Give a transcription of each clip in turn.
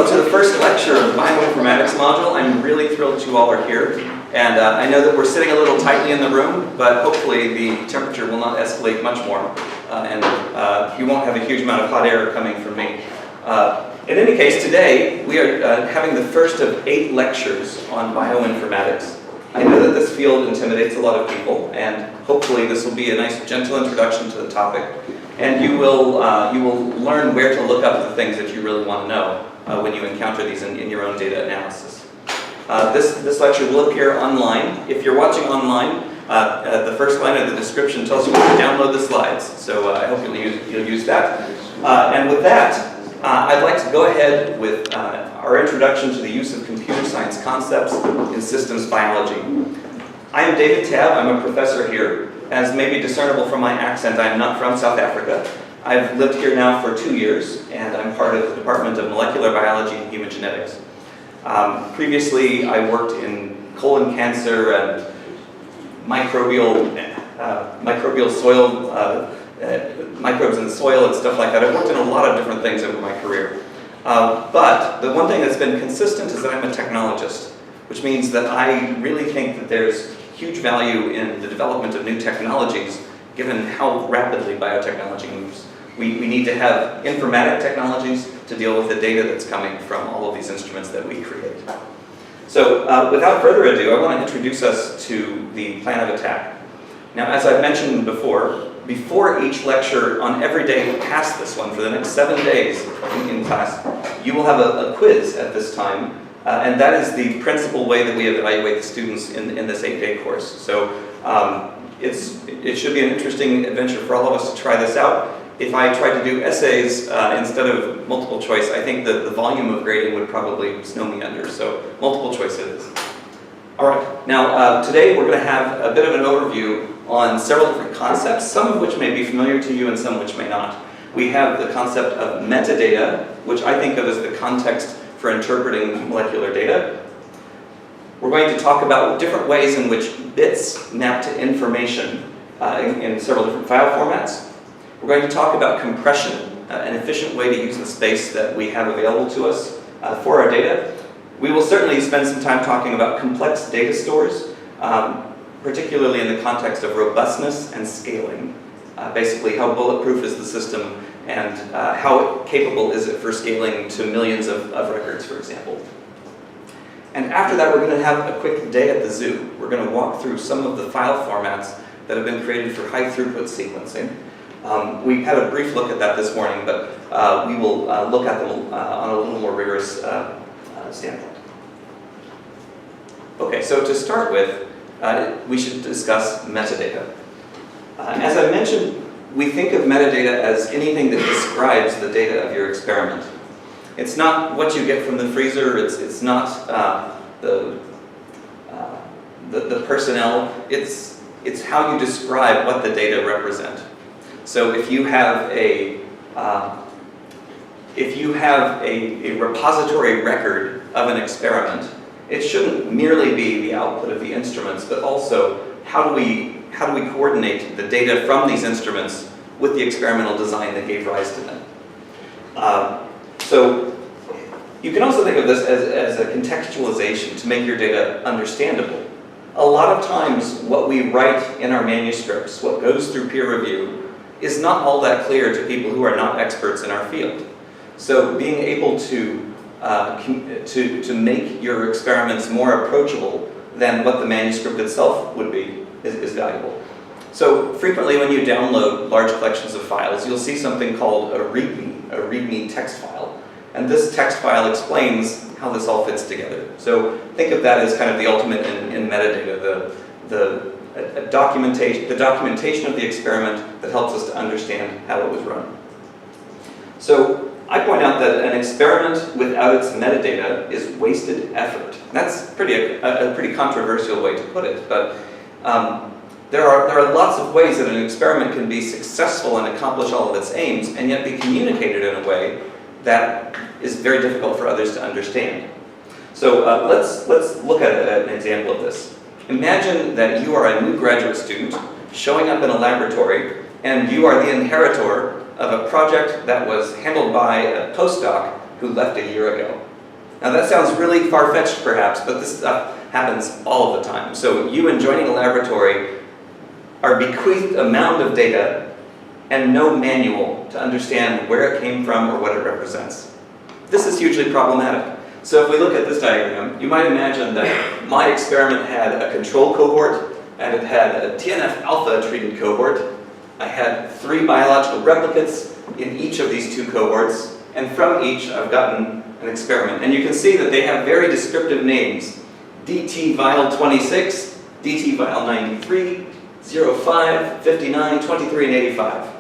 welcome to the first lecture of the Bioinformatics module. I'm really thrilled that you all are here. And I know that we're sitting a little tightly in the room, but hopefully the temperature will not escalate much more. And you won't have a huge amount of hot air coming from me. In any case, today we are having the first of 8 lectures on bioinformatics. I know that this field intimidates a lot of people, and hopefully this will be a nice, gentle introduction to the topic. And you will learn where to look up the things that you really want to know when you encounter these in your own data analysis. This lecture will appear online. If you're watching online, the first line of the description tells you where to download the slides. So I hope you'll use that. And with that, I'd like to go ahead with our introduction to the use of computer science concepts in systems biology. I am David Tabb. I'm a professor here. As may be discernible from my accent, I am not from South Africa. I've lived here now for 2 years, and I'm part of the Department of Molecular Biology and Human Genetics. Previously, I worked in colon cancer and microbial soil, microbes in the soil and stuff like that. I've worked in a lot of different things over my career. But the one thing that's been consistent is that I'm a technologist, which means that I really think that there's huge value in the development of new technologies, given how rapidly biotechnology moves. We need to have informatic technologies to deal with the data that's coming from all of these instruments that we create. So without further ado, I want to introduce us to the plan of attack. Now, as I've mentioned before each lecture, on every day past this one, for the next 7 days in class, you will have a quiz at this time. And that is the principal way that we evaluate the students in this 8-day course. So it should be an interesting adventure for all of us to try this out. If I tried to do essays instead of multiple choice, I think that the volume of grading would probably snow me under. So multiple choice it is. All right, now today we're going to have a bit of an overview on several different concepts, some of which may be familiar to you and some which may not. We have the concept of metadata, which I think of as the context for interpreting molecular data. We're going to talk about different ways in which bits map to information in several different file formats. We're going to talk about compression, an efficient way to use the space that we have available to us for our data. We will certainly spend some time talking about complex data stores, particularly in the context of robustness and scaling. Basically, how bulletproof is the system and how capable is it for scaling to millions of records, for example. And after that, we're going to have a quick day at the zoo. We're going to walk through some of the file formats that have been created for high throughput sequencing. We had a brief look at that this morning, but we will look at them on a little more rigorous standpoint. Okay, so to start with, we should discuss metadata. As I mentioned, we think of metadata as anything that describes the data of your experiment. It's not what you get from the freezer, it's not the personnel, it's how you describe what the data represent. So if you have a repository record of an experiment, it shouldn't merely be the output of the instruments, but also how do we coordinate the data from these instruments with the experimental design that gave rise to them. So you can also think of this as a contextualization to make your data understandable. A lot of times what we write in our manuscripts, what goes through peer review, is not all that clear to people who are not experts in our field. So being able to make your experiments more approachable than what the manuscript itself would be is valuable. So frequently when you download large collections of files, you'll see something called a README text file. And this text file explains how this all fits together. So think of that as kind of the ultimate in metadata, the documentation of the experiment that helps us to understand how it was run. So I point out that an experiment without its metadata is wasted effort. That's a pretty controversial way to put it, but there are lots of ways that an experiment can be successful and accomplish all of its aims, and yet be communicated in a way that is very difficult for others to understand. So let's look at an example of this. Imagine that you are a new graduate student showing up in a laboratory, and you are the inheritor of a project that was handled by a postdoc who left a year ago. Now that sounds really far-fetched perhaps, but this stuff happens all of the time. So you in joining a laboratory are bequeathed a mound of data and no manual to understand where it came from or what it represents. This is hugely problematic. So if we look at this diagram, you might imagine that my experiment had a control cohort and it had a TNF-alpha treated cohort. I had 3 biological replicates in each of these 2 cohorts, and from each I've gotten an experiment. And you can see that they have very descriptive names. DT vial 26, DT vial 93, 05, 59, 23, and 85.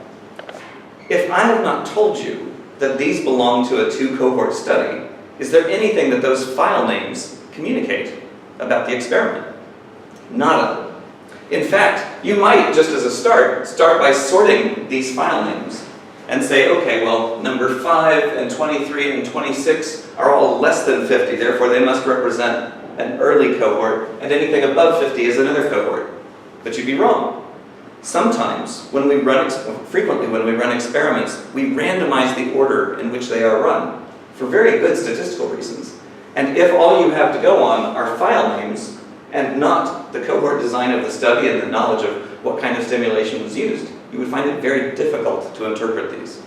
If I have not told you that these belong to a 2-cohort study, is there anything that those file names communicate about the experiment? Nada. In fact, you might, just as a start by sorting these file names and say, okay, well, number 5 and 23 and 26 are all less than 50, therefore they must represent an early cohort, and anything above 50 is another cohort. But you'd be wrong. Sometimes, frequently when we run experiments, we randomize the order in which they are run for very good statistical reasons. And if all you have to go on are file names and not the cohort design of the study and the knowledge of what kind of stimulation was used, you would find it very difficult to interpret these.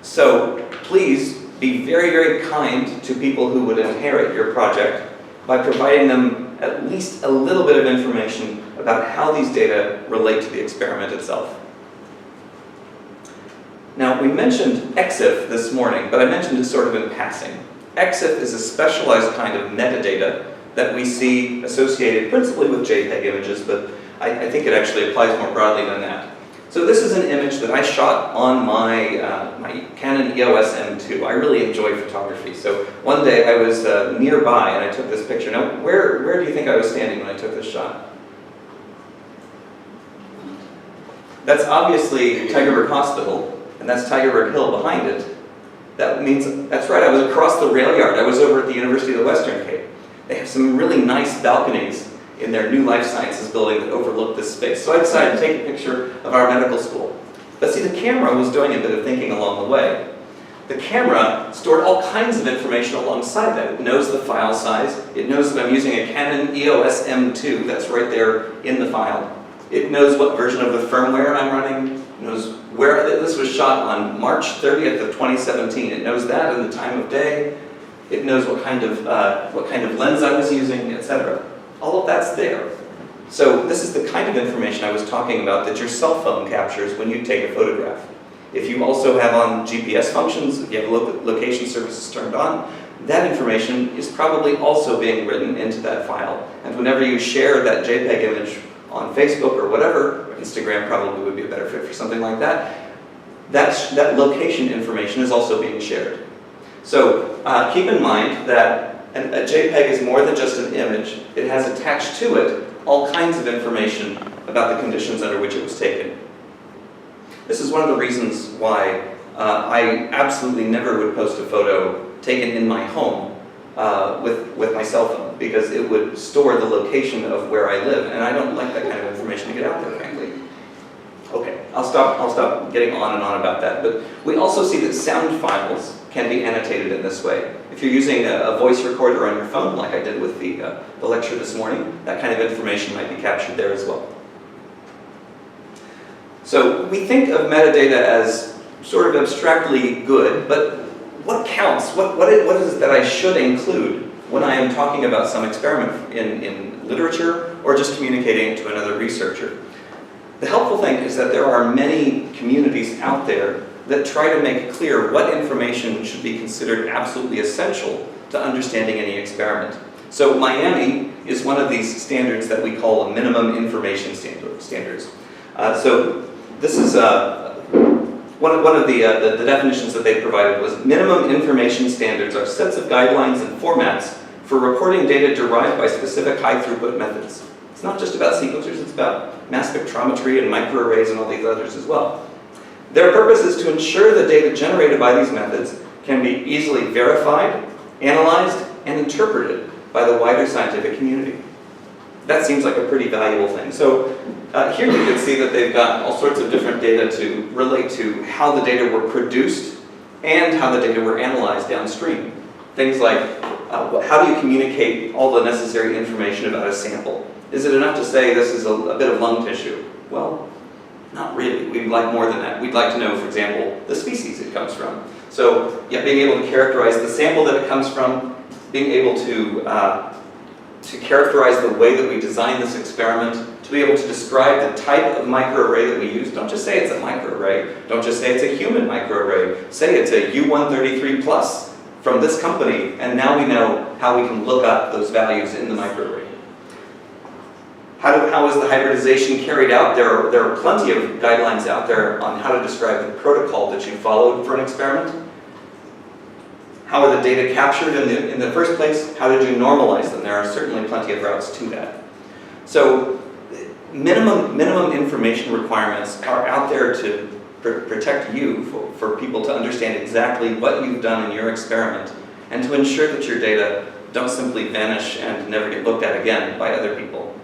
So please be very, very kind to people who would inherit your project by providing them at least a little bit of information about how these data relate to the experiment itself. Now, we mentioned EXIF this morning, but I mentioned it sort of in passing. EXIF is a specialized kind of metadata that we see associated principally with JPEG images, but I think it actually applies more broadly than that. So this is an image that I shot on my, my Canon EOS M2. I really enjoy photography, so one day I was nearby and I took this picture. Now, where do you think I was standing when I took this shot? That's obviously Tygerberg Hospital, and that's Tygerberg Hill behind it. That means, that's right, I was across the rail yard. I was over at the University of the Western Cape. They have some really nice balconies in their new life sciences building that overlook this space. So I decided to take a picture of our medical school. But see, the camera was doing a bit of thinking along the way. The camera stored all kinds of information alongside that. It knows the file size. It knows that I'm using a Canon EOS M2. That's right there in the file. It knows what version of the firmware I'm running. It knows where this was shot on March 30th of 2017. It knows that and the time of day. It knows what kind of lens I was using, etc. All of that's there. So this is the kind of information I was talking about that your cell phone captures when you take a photograph. If you also have on GPS functions, if you have location services turned on, that information is probably also being written into that file. And whenever you share that JPEG image on Facebook or whatever, Instagram probably would be a better fit for something like that, that location information is also being shared. So keep in mind that a JPEG is more than just an image. It has attached to it all kinds of information about the conditions under which it was taken. This is one of the reasons why I absolutely never would post a photo taken in my home with my cell phone, because it would store the location of where I live, and I don't like that kind of information to get out there, frankly. Okay, I'll stop getting on and on about that, but we also see that sound files can be annotated in this way. If you're using a voice recorder on your phone, like I did with the lecture this morning, that kind of information might be captured there as well. So we think of metadata as sort of abstractly good, but what counts? What is it that I should include when I am talking about some experiment in literature or just communicating to another researcher? The helpful thing is that there are many communities out there that try to make clear what information should be considered absolutely essential to understanding any experiment. So Miami is one of these standards that we call a minimum information standards. So this is one of the definitions that they provided was minimum information standards are sets of guidelines and formats for reporting data derived by specific high throughput methods. It's not just about sequencers, it's about mass spectrometry and microarrays and all these others as well. Their purpose is to ensure the data generated by these methods can be easily verified, analyzed, and interpreted by the wider scientific community. That seems like a pretty valuable thing. So here you can see that they've got all sorts of different data to relate to how the data were produced and how the data were analyzed downstream. Things like How do you communicate all the necessary information about a sample? Is it enough to say this is a bit of lung tissue? Well, not really. We'd like more than that. We'd like to know, for example, the species it comes from. So, yeah, being able to characterize the sample that it comes from, being able to characterize the way that we design this experiment, to be able to describe the type of microarray that we use. Don't just say it's a microarray. Don't just say it's a human microarray. Say it's a U133 plus from this company, and now we know how we can look up those values in the microarray. How is the hybridization carried out? There are plenty of guidelines out there on how to describe the protocol that you followed for an experiment. How are the data captured in the first place? How did you normalize them? There are certainly plenty of routes to that. So minimum information requirements are out there to protect you, for people to understand exactly what you've done in your experiment, and to ensure that your data don't simply vanish and never get looked at again by other people.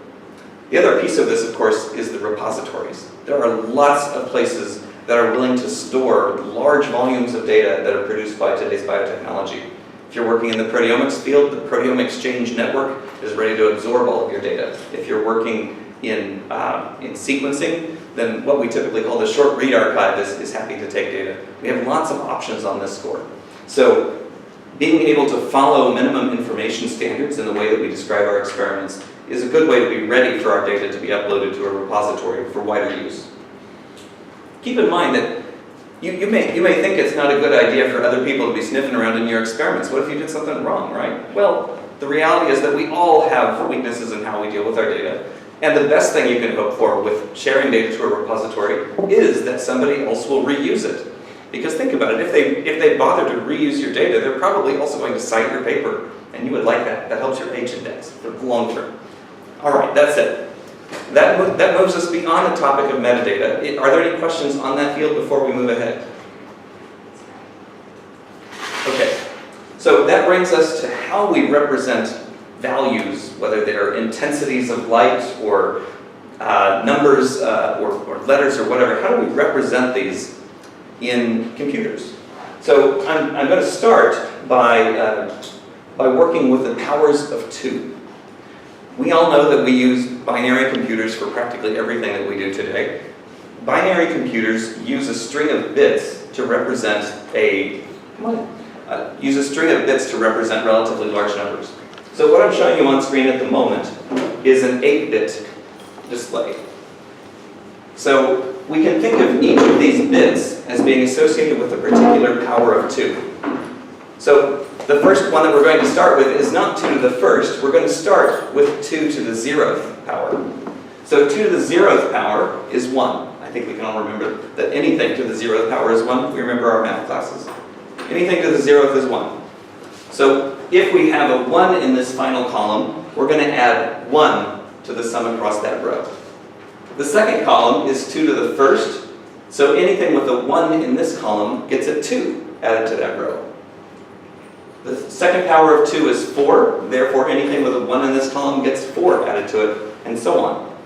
The other piece of this, of course, is the repositories. There are lots of places that are willing to store large volumes of data that are produced by today's biotechnology. If you're working in the proteomics field, the Proteome Exchange Network is ready to absorb all of your data. If you're working in sequencing, then what we typically call the short read archive is happy to take data. We have lots of options on this score. So being able to follow minimum information standards in the way that we describe our experiments is a good way to be ready for our data to be uploaded to a repository for wider use. Keep in mind that you may think it's not a good idea for other people to be sniffing around in your experiments. What if you did something wrong, right? Well, the reality is that we all have weaknesses in how we deal with our data. And the best thing you can hope for with sharing data to a repository is that somebody else will reuse it. Because think about it, if they bother to reuse your data, they're probably also going to cite your paper. And you would like that. That helps your H index for the long term. All right, that's it. That moves us beyond the topic of metadata. Are there any questions on that field before we move ahead? Okay, so that brings us to how we represent values, whether they're intensities of light or numbers or letters or whatever. How do we represent these in computers? So I'm going to start by working with the powers of 2. We all know that we use binary computers for practically everything that we do today. Binary computers use a string of bits to represent relatively large numbers. So what I'm showing you on screen at the moment is an 8-bit display. So we can think of each of these bits as being associated with a particular power of 2. So the first one that we're going to start with is not 2 to the first. We're going to start with 2 to the 0th power. So 2 to the 0th power is 1. I think we can all remember that anything to the 0th power is 1. We remember our math classes. Anything to the 0th is 1. So if we have a 1 in this final column, we're going to add 1 to the sum across that row. The second column is 2 to the first. So anything with a 1 in this column gets a 2 added to that row. The second power of 2 is 4, therefore anything with a 1 in this column gets 4 added to it, and so on.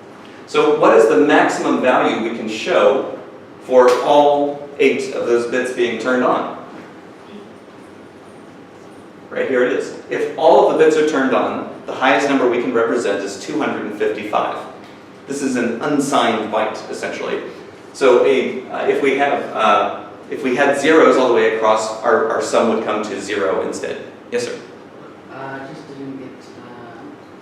So what is the maximum value we can show for all 8 of those bits being turned on? Right here it is. If all of the bits are turned on, the highest number we can represent is 255. This is an unsigned byte, essentially. So if we had zeros all the way across, our sum would come to 0 instead. Yes, sir? Just doing it,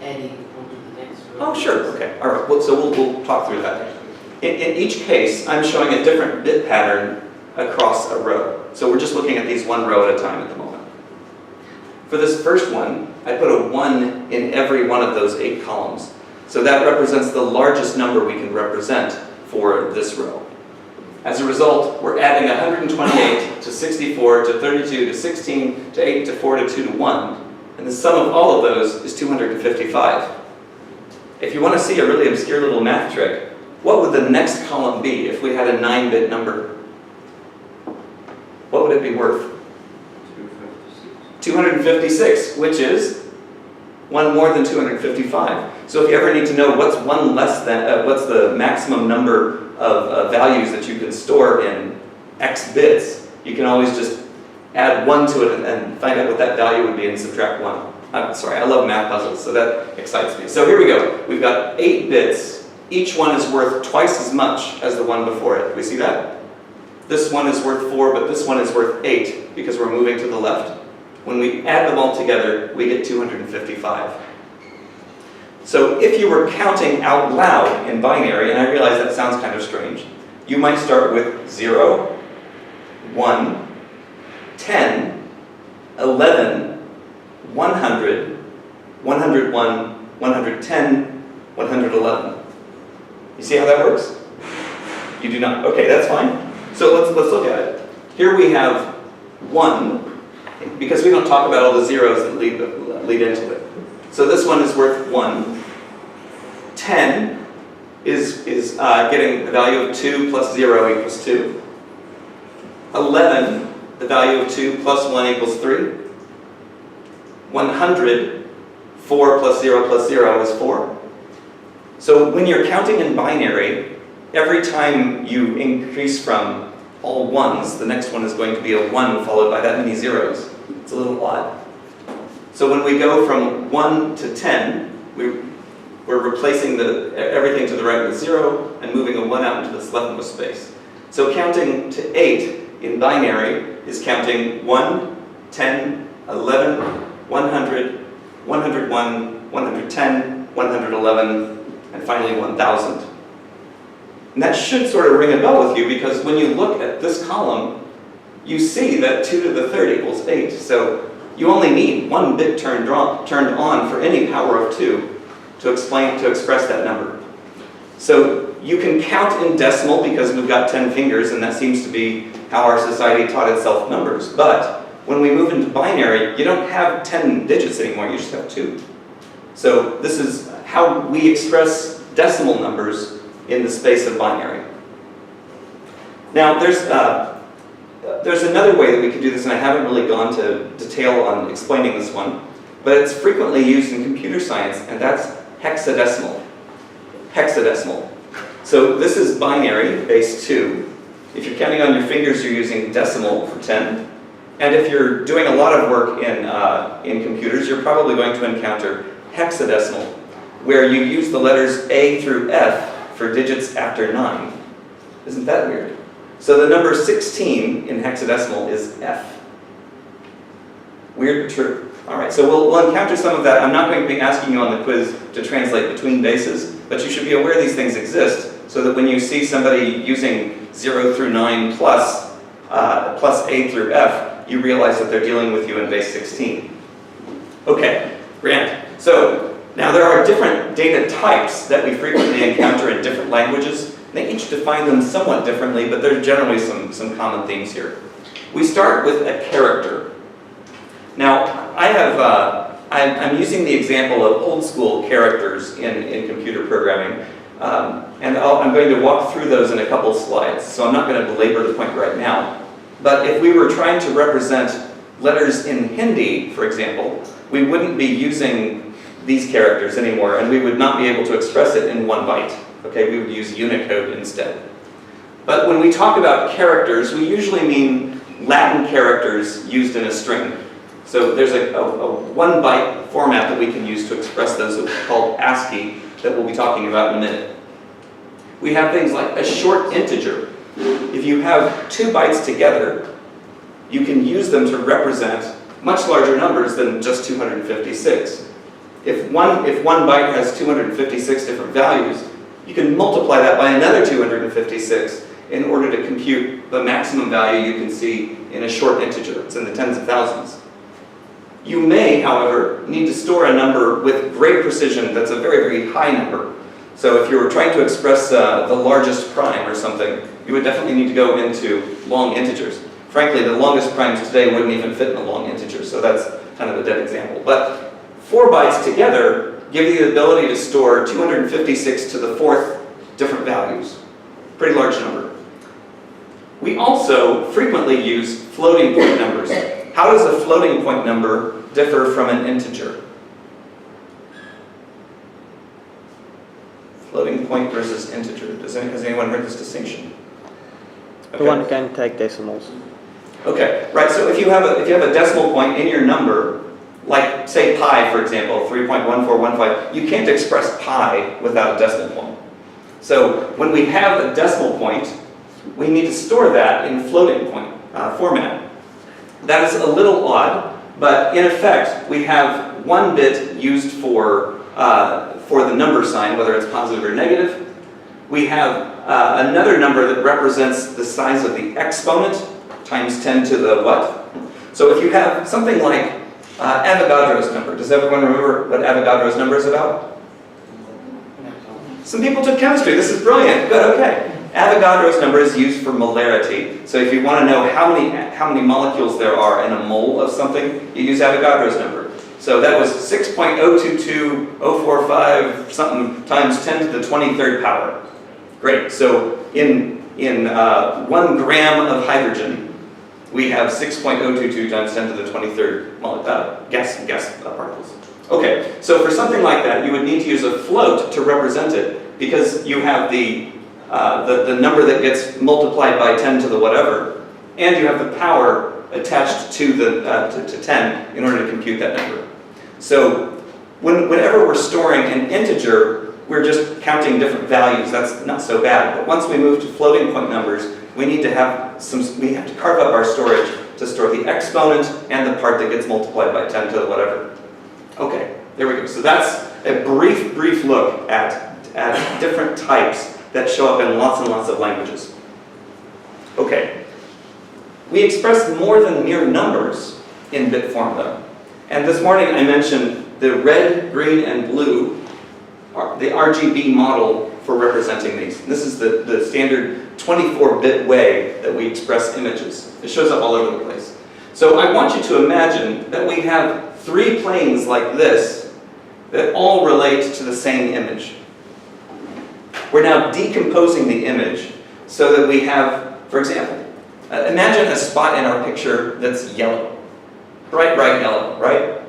adding onto the next row. Oh, sure. Okay. All right. Well, so we'll talk through that. In each case, I'm showing a different bit pattern across a row. So we're just looking at these one row at a time at the moment. For this first one, I put a 1 in every one of those 8 columns. So that represents the largest number we can represent for this row. As a result, we're adding 128 to 64 to 32 to 16 to 8 to 4 to 2 to 1. And the sum of all of those is 255. If you want to see a really obscure little math trick, what would the next column be if we had a 9-bit number? What would it be worth? 256, which is 1 more than 255. So if you ever need to know what's 1 less than, what's the maximum number of values that you can store in X bits, you can always just add 1 to it and find out what that value would be and subtract 1. I'm sorry, I love math puzzles, so that excites me. So here we go. We've got 8 bits. Each one is worth twice as much as the one before it. Do we see that? This one is worth 4, but this one is worth 8 because we're moving to the left. When we add them all together, we get 255. So if you were counting out loud in binary, and I realize that sounds kind of strange, you might start with 0, 1, 10, 11, 100, 101, 110, 111. You see how that works? You do not? Okay, that's fine. So let's look at it. Here we have 1, because we don't talk about all the zeros that lead into it. So this one is worth 1. 10 is getting the value of 2 plus 0 equals 2. 11, the value of 2 plus 1 equals 3. 100, 4 plus 0 plus 0 is 4. So when you're counting in binary, every time you increase from all 1s, the next one is going to be a 1 followed by that many zeros. It's a little odd. So when we go from 1 to 10, we're replacing everything to the right with 0 and moving a 1 out into this leftmost space. So counting to 8 in binary is counting 1, 10, 11, 100, 101, 110, 111, and finally 1,000. And that should sort of ring a bell with you because when you look at this column, you see that 2 to the 3rd equals 8. So you only need 1 bit turned on for any power of 2 to express that number. So you can count in decimal because we've got 10 fingers, and that seems to be how our society taught itself numbers. But when we move into binary, you don't have 10 digits anymore, you just have 2. So this is how we express decimal numbers in the space of binary. Now there's another way that we could do this, and I haven't really gone to detail on explaining this one, but it's frequently used in computer science, and that's hexadecimal. Hexadecimal. So this is binary, base 2. If you're counting on your fingers, you're using decimal for 10. And if you're doing a lot of work in computers, you're probably going to encounter hexadecimal, where you use the letters A through F for digits after 9. Isn't that weird? So the number 16 in hexadecimal is F. Weird but true. All right, so we'll encounter some of that. I'm not going to be asking you on the quiz to translate between bases, but you should be aware these things exist so that when you see somebody using 0 through 9 plus A through F, you realize that they're dealing with you in base 16. Okay, grand. So now there are different data types that we frequently encounter in different languages. They each define them somewhat differently, but there's generally some common themes here. We start with a character. Now, I'm using the example of old school characters in computer programming, and I'm going to walk through those in a couple slides, so I'm not going to belabor the point right now. But if we were trying to represent letters in Hindi, for example, we wouldn't be using these characters anymore, and we would not be able to express it in 1 byte. Okay, we would use Unicode instead. But when we talk about characters, we usually mean Latin characters used in a string. So there's a 1 byte format that we can use to express those called ASCII that we'll be talking about in a minute. We have things like a short integer. If you have 2 bytes together, you can use them to represent much larger numbers than just 256. If one byte has 256 different values, you can multiply that by another 256 in order to compute the maximum value you can see in a short integer. It's in the tens of thousands. You may, however, need to store a number with great precision that's a very, very high number. So if you were trying to express the largest prime or something, you would definitely need to go into long integers. Frankly, the longest primes today wouldn't even fit in a long integer, so that's kind of a dead example. But 4 bytes together give you the ability to store 256 to the 4th different values. Pretty large number. We also frequently use floating point numbers. How does a floating point number differ from an integer? Floating point versus integer. Has anyone heard this distinction? Okay. The one can take decimals. Okay, right, so if you have a decimal point in your number, like say pi, for example, 3.1415, you can't express pi without a decimal point. So when we have a decimal point, we need to store that in floating point format. That is a little odd, but in effect, we have one bit used for the number sign, whether it's positive or negative. We have another number that represents the size of the exponent, times 10 to the what? So if you have something like Avogadro's number, does everyone remember what Avogadro's number is about? Some people took chemistry, this is brilliant, good, okay. Avogadro's number is used for molarity. So if you want to know how many molecules there are in a mole of something, you use Avogadro's number. So that was 6.022045 something times 10 to the 23rd power. Great, so in 1 gram of hydrogen, we have 6.022 times 10 to the 23rd gas particles. Okay, so for something like that, you would need to use a float to represent it, because you have the number that gets multiplied by 10 to the whatever, and you have the power attached to to 10 in order to compute that number. So whenever we're storing an integer, we're just counting different values. That's not so bad. But once we move to floating point numbers, we have to carve up our storage to store the exponent and the part that gets multiplied by 10 to the whatever. Okay, there we go. So that's a brief look at different types that show up in lots and lots of languages. Okay, we express more than mere numbers in bit form though. And this morning I mentioned the red, green, and blue, the RGB model for representing these. This is the standard 24-bit way that we express images. It shows up all over the place. So I want you to imagine that we have 3 planes like this that all relate to the same image. We're now decomposing the image so that we have, for example, imagine a spot in our picture that's yellow. Bright yellow, right?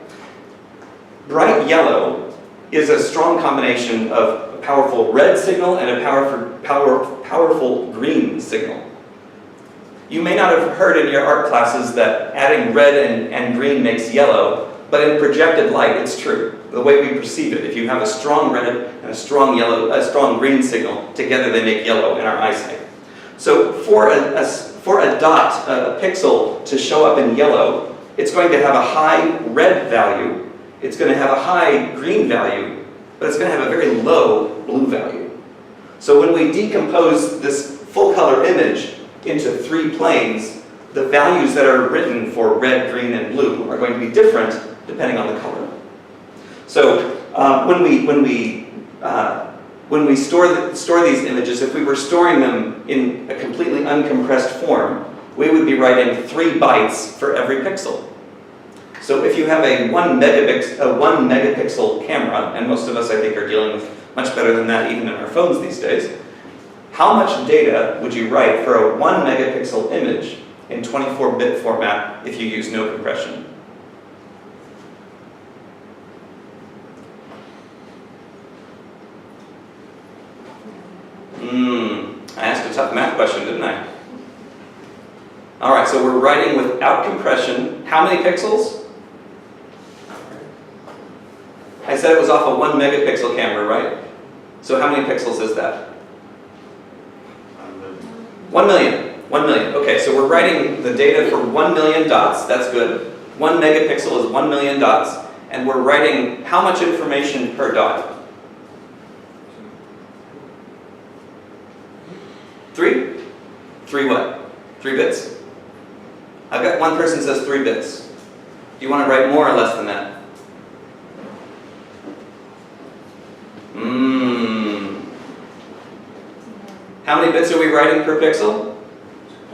Bright yellow is a strong combination of a powerful red signal and a powerful green signal. You may not have heard in your art classes that adding red and green makes yellow, but in projected light it's true. The way we perceive it, if you have a strong red and a strong green signal, together they make yellow in our eyesight. So for a dot, a pixel to show up in yellow, it's going to have a high red value, it's going to have a high green value, but it's going to have a very low blue value. So when we decompose this full color image into 3 planes, the values that are written for red, green, and blue are going to be different depending on the color. So when we store these images, if we were storing them in a completely uncompressed form, we would be writing 3 bytes for every pixel. So if you have a 1 megapixel camera, and most of us I think are dealing with much better than that even in our phones these days, how much data would you write for a 1 megapixel image in 24-bit format if you use no compression? I asked a tough math question, didn't I? All right, so we're writing without compression. How many pixels? I said it was off a 1 megapixel camera, right? So how many pixels is that? 1 million. 1 million. Okay, so we're writing the data for 1 million dots. That's good. 1 megapixel is 1 million dots. And we're writing how much information per dot? 3? 3 what? 3 bits? I've got one person says 3 bits. Do you want to write more or less than that? How many bits are we writing per pixel?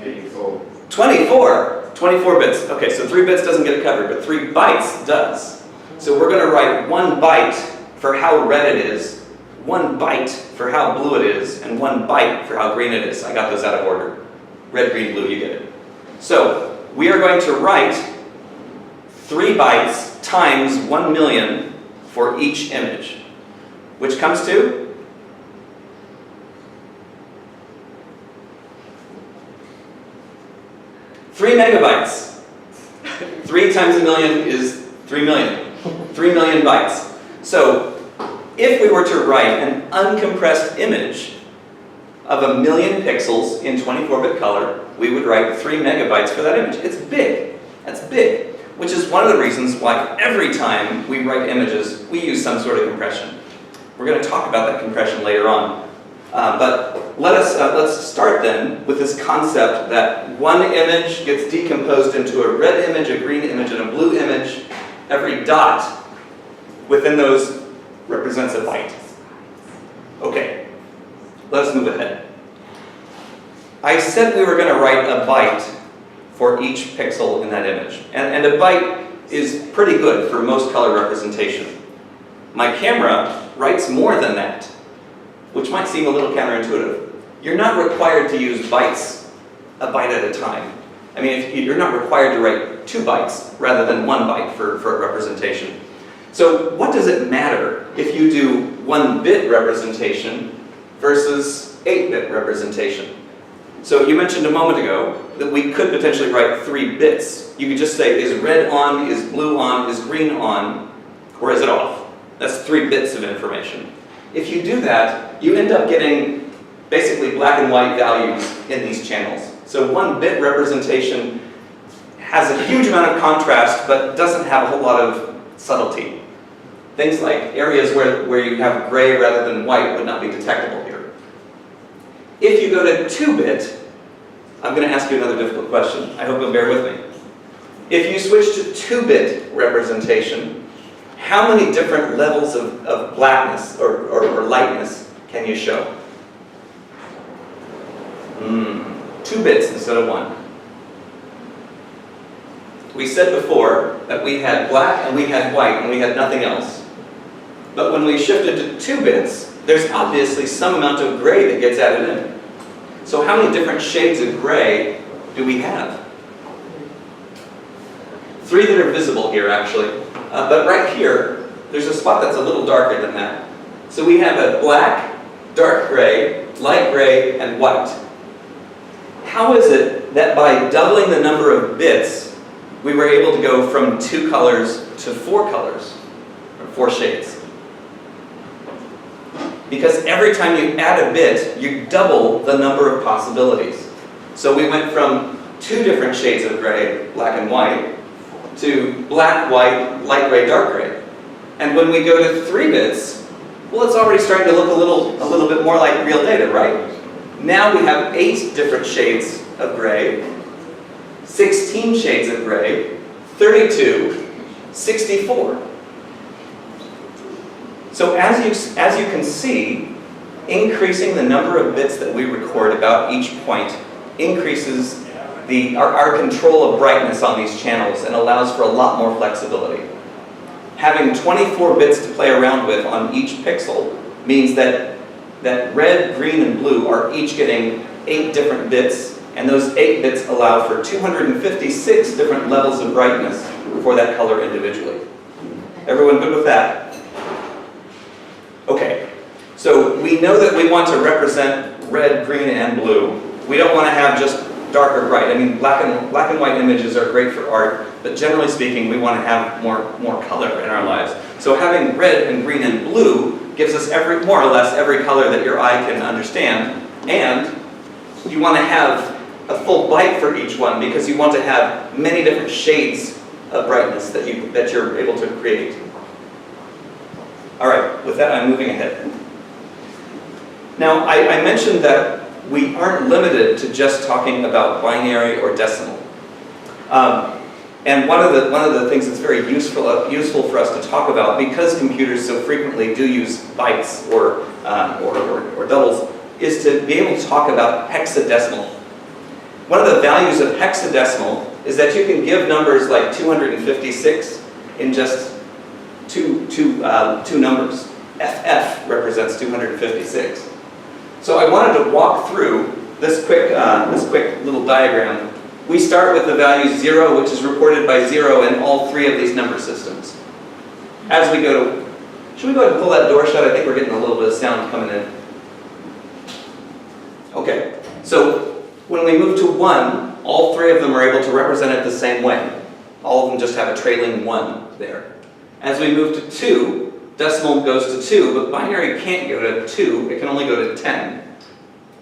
84. 24! 24 bits. Okay, so 3 bits doesn't get it covered, but 3 bytes does. So we're going to write 1 byte for how red it is, 1 byte for how blue it is, and 1 byte for how green it is. I got those out of order. Red, green, blue, you get it. So we are going to write 3 bytes times 1 million for each image, which comes to 4 3 megabytes. 3 times a million is 3 million. 3 million bytes. So if we were to write an uncompressed image of 1 million pixels in 24-bit color, we would write 3 megabytes for that image. It's big. That's big. Which is one of the reasons why every time we write images, we use some sort of compression. We're going to talk about that compression later on. But let's start then with this concept that one image gets decomposed into a red image, a green image, and a blue image. Every dot within those represents a byte. Okay, let's move ahead. I said we were going to write a byte for each pixel in that image. And a byte is pretty good for most color representation. My camera writes more than that, which might seem a little counterintuitive. You're not required to use bytes, a byte at a time. I mean, you're not required to write 2 bytes rather than 1 byte for a representation. So what does it matter if you do 1-bit representation versus 8-bit representation? So you mentioned a moment ago that we could potentially write 3 bits. You could just say, is red on, is blue on, is green on, or is it off? That's 3 bits of information. If you do that, you end up getting basically black and white values in these channels. So 1-bit representation has a huge amount of contrast, but doesn't have a whole lot of subtlety. Things like areas where you have gray rather than white would not be detectable here. If you go to 2-bit, I'm going to ask you another difficult question. I hope you'll bear with me. If you switch to 2-bit representation, how many different levels of blackness or lightness can you show? 2 bits instead of 1. We said before that we had black and we had white and we had nothing else. But when we shifted to 2 bits, there's obviously some amount of gray that gets added in. So how many different shades of gray do we have? 3 that are visible here, actually. But right here, there's a spot that's a little darker than that. So we have a black, dark gray, light gray, and white. How is it that by doubling the number of bits, we were able to go from 2 colors to 4 colors, or 4 shades? Because every time you add a bit, you double the number of possibilities. So we went from 2 different shades of gray, black and white, to black, white, light gray, dark gray. And when we go to 3 bits, well, it's already starting to look a little bit more like real data, right? Now we have 8 different shades of gray, 16 shades of gray, 32, 64. So as you can see, increasing the number of bits that we record about each point increases our control of brightness on these channels and allows for a lot more flexibility. Having 24 bits to play around with on each pixel means that red, green, and blue are each getting 8 different bits, and those 8 bits allow for 256 different levels of brightness for that color individually. Everyone good with that? Okay, so we know that we want to represent red, green, and blue. We don't want to have just dark or bright. I mean, black and white images are great for art, but generally speaking, we want to have more color in our lives. So having red and green and blue gives us more or less every color that your eye can understand, and you want to have a full byte for each one because you want to have many different shades of brightness that you're able to create. All right, with that, I'm moving ahead. Now, I mentioned that we aren't limited to just talking about binary or decimal. And one of the things that's very useful for us to talk about, because computers so frequently do use bytes or doubles, is to be able to talk about hexadecimal. One of the values of hexadecimal is that you can give numbers like 256 in just two numbers. FF represents 256. So I wanted to walk through this quick little diagram. We start with the value 0, which is reported by 0 in all 3 of these number systems. As we go to, should we go ahead and pull that door shut? I think we're getting a little bit of sound coming in. Okay, so when we move to 1, all three of them are able to represent it the same way. All of them just have a trailing 1 there. As we move to 2, decimal goes to 2, but binary can't go to 2, it can only go to 10.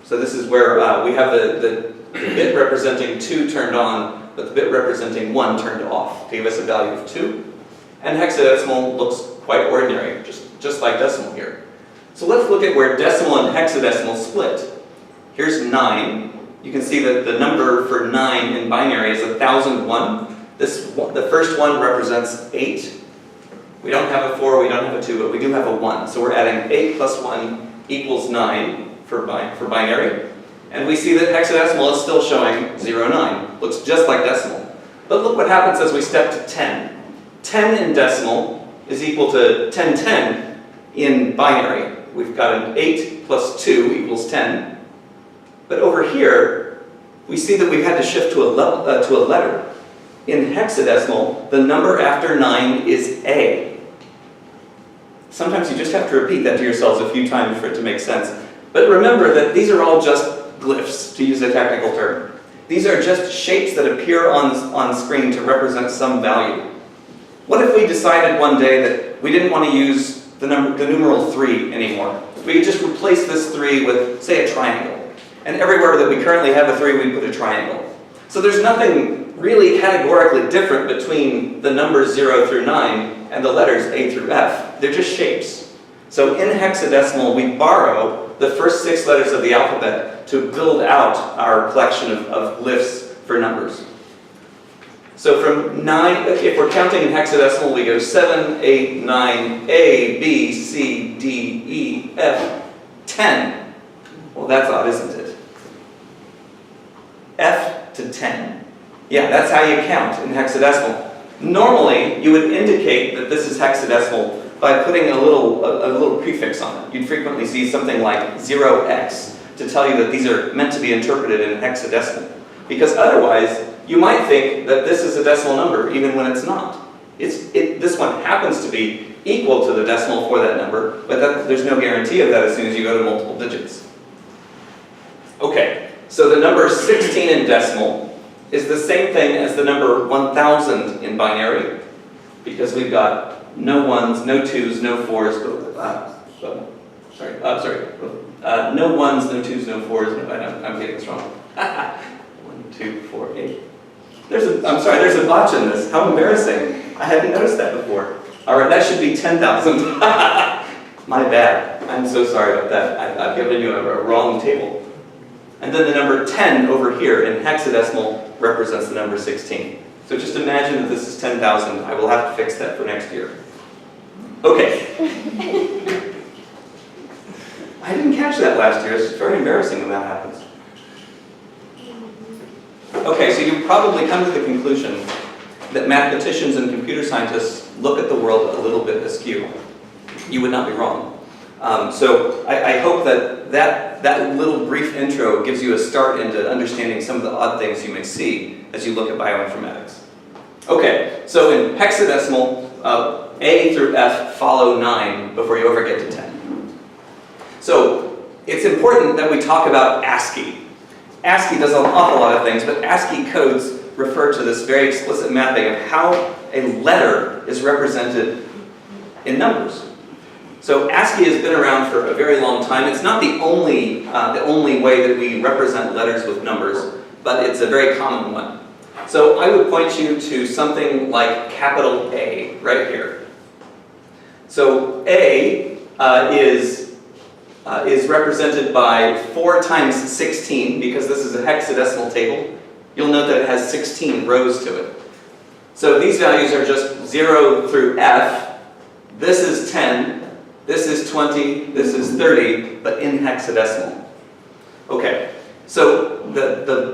So this is where we have the bit representing 2 turned on, but the bit representing 1 turned off to give us a value of 2. And hexadecimal looks quite ordinary, just like decimal here. So let's look at where decimal and hexadecimal split. Here's 9. You can see that the number for 9 in binary is 1001. The first one represents 8. We don't have a 4, we don't have a 2, but we do have a 1. So we're adding 8 plus 1 equals 9 for binary. And we see that hexadecimal is still showing 09. Looks just like decimal. But look what happens as we step to 10. 10 in decimal is equal to 1010 in binary. We've got an 8 plus 2 equals 10. But over here, we see that we've had to shift to a letter. In hexadecimal, the number after 9 is A. Sometimes you just have to repeat that to yourselves a few times for it to make sense. But remember that these are all just glyphs, to use a technical term. These are just shapes that appear on screen to represent some value. What if we decided one day that we didn't want to use the numeral 3 anymore? We could just replace this 3 with, say, a triangle. And everywhere that we currently have a 3, we put a triangle. So there's nothing really categorically different between the numbers 0 through 9 and the letters A through F. They're just shapes. So in hexadecimal, we borrow the first 6 letters of the alphabet to build out our collection of glyphs for numbers. So from 9, if we're counting in hexadecimal, we go 7, 8, 9, A, B, C, D, E, F, 10. Well, that's odd, isn't it? F to 10. Yeah, that's how you count in hexadecimal. Normally, you would indicate that this is hexadecimal by putting a little prefix on it. You'd frequently see something like 0x to tell you that these are meant to be interpreted in hexadecimal. Because otherwise, you might think that this is a decimal number, even when it's not. This one happens to be equal to the decimal for that number, but there's no guarantee of that as soon as you go to multiple digits. Okay, so the number 16 in decimal is the same thing as the number 1000 in binary, because we've got no 1s, no 2s, no 4s, no 1s, no 2s, no 4s, I'm getting this wrong. 1, 2, 4, 8. I'm sorry, there's a botch in this. How embarrassing. I hadn't noticed that before. All right, that should be 10,000. My bad. I'm so sorry about that. I've given you a wrong table. And then the number 10 over here in hexadecimal represents the number 16. So just imagine that this is 10,000. I will have to fix that for next year. Okay. I didn't catch that last year. It's very embarrassing when that happens. Okay, so you've probably come to the conclusion that mathematicians and computer scientists look at the world a little bit askew. You would not be wrong. So I hope that little brief intro gives you a start into understanding some of the odd things you may see as you look at bioinformatics. Okay, so in hexadecimal, A through F follow 9 before you ever get to 10. So it's important that we talk about ASCII. ASCII does an awful lot of things, but ASCII codes refer to this very explicit mapping of how a letter is represented in numbers. So ASCII has been around for a very long time. It's not the only way that we represent letters with numbers, but it's a very common one. So I would point you to something like capital A right here. So A is represented by 4 times 16, because this is a hexadecimal table. You'll note that it has 16 rows to it. So these values are just 0 through F. This is 10, this is 20, this is 30, but in hexadecimal. Okay, so the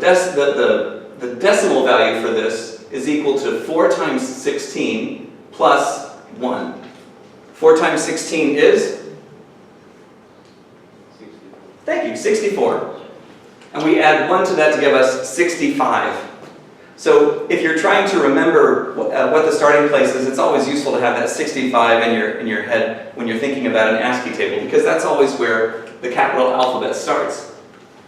decimal value for this is equal to 4 times 16 plus 1. 4 times 16 is? Thank you, 64. And we add 1 to that to give us 65. So if you're trying to remember what the starting place is, it's always useful to have that 65 in your head when you're thinking about an ASCII table, because that's always where the capital alphabet starts.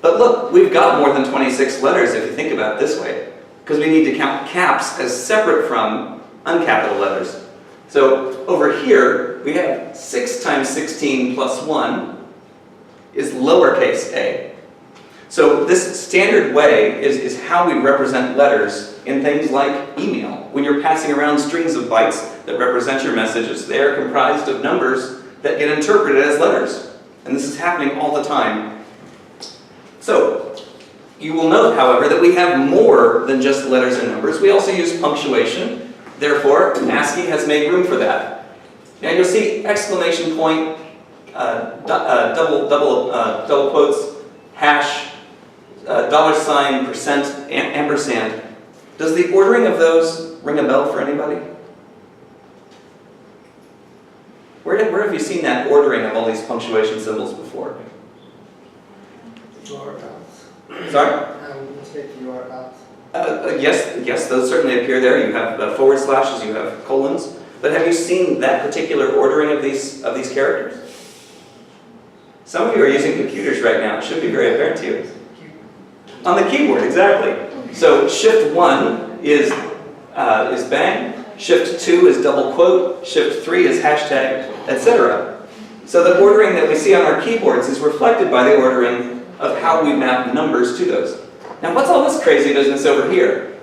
But look, we've got more than 26 letters if you think about it this way, because we need to count caps as separate from uncapital letters. So over here, we have 6 times 16 plus 1 is lowercase a. So this standard way is how we represent letters in things like email. When you're passing around strings of bytes that represent your messages, they are comprised of numbers that get interpreted as letters. And this is happening all the time. So you will note, however, that we have more than just letters and numbers. We also use punctuation. Therefore, ASCII has made room for that. And you'll see exclamation point, double quotes, hash, dollar sign, percent, ampersand. Does the ordering of those ring a bell for anybody? Where have you seen that ordering of all these punctuation symbols before? URLs. Sorry? Mistake URLs. Yes, those certainly appear there. You have forward slashes, you have colons. But have you seen that particular ordering of these characters? Some of you are using computers right now. It should be very apparent to you. On the keyboard, exactly. So Shift 1 is bang, Shift 2 is double quote, Shift 3 is hashtag, etc. So the ordering that we see on our keyboards is reflected by the ordering of how we map numbers to those. Now what's all this crazy business over here?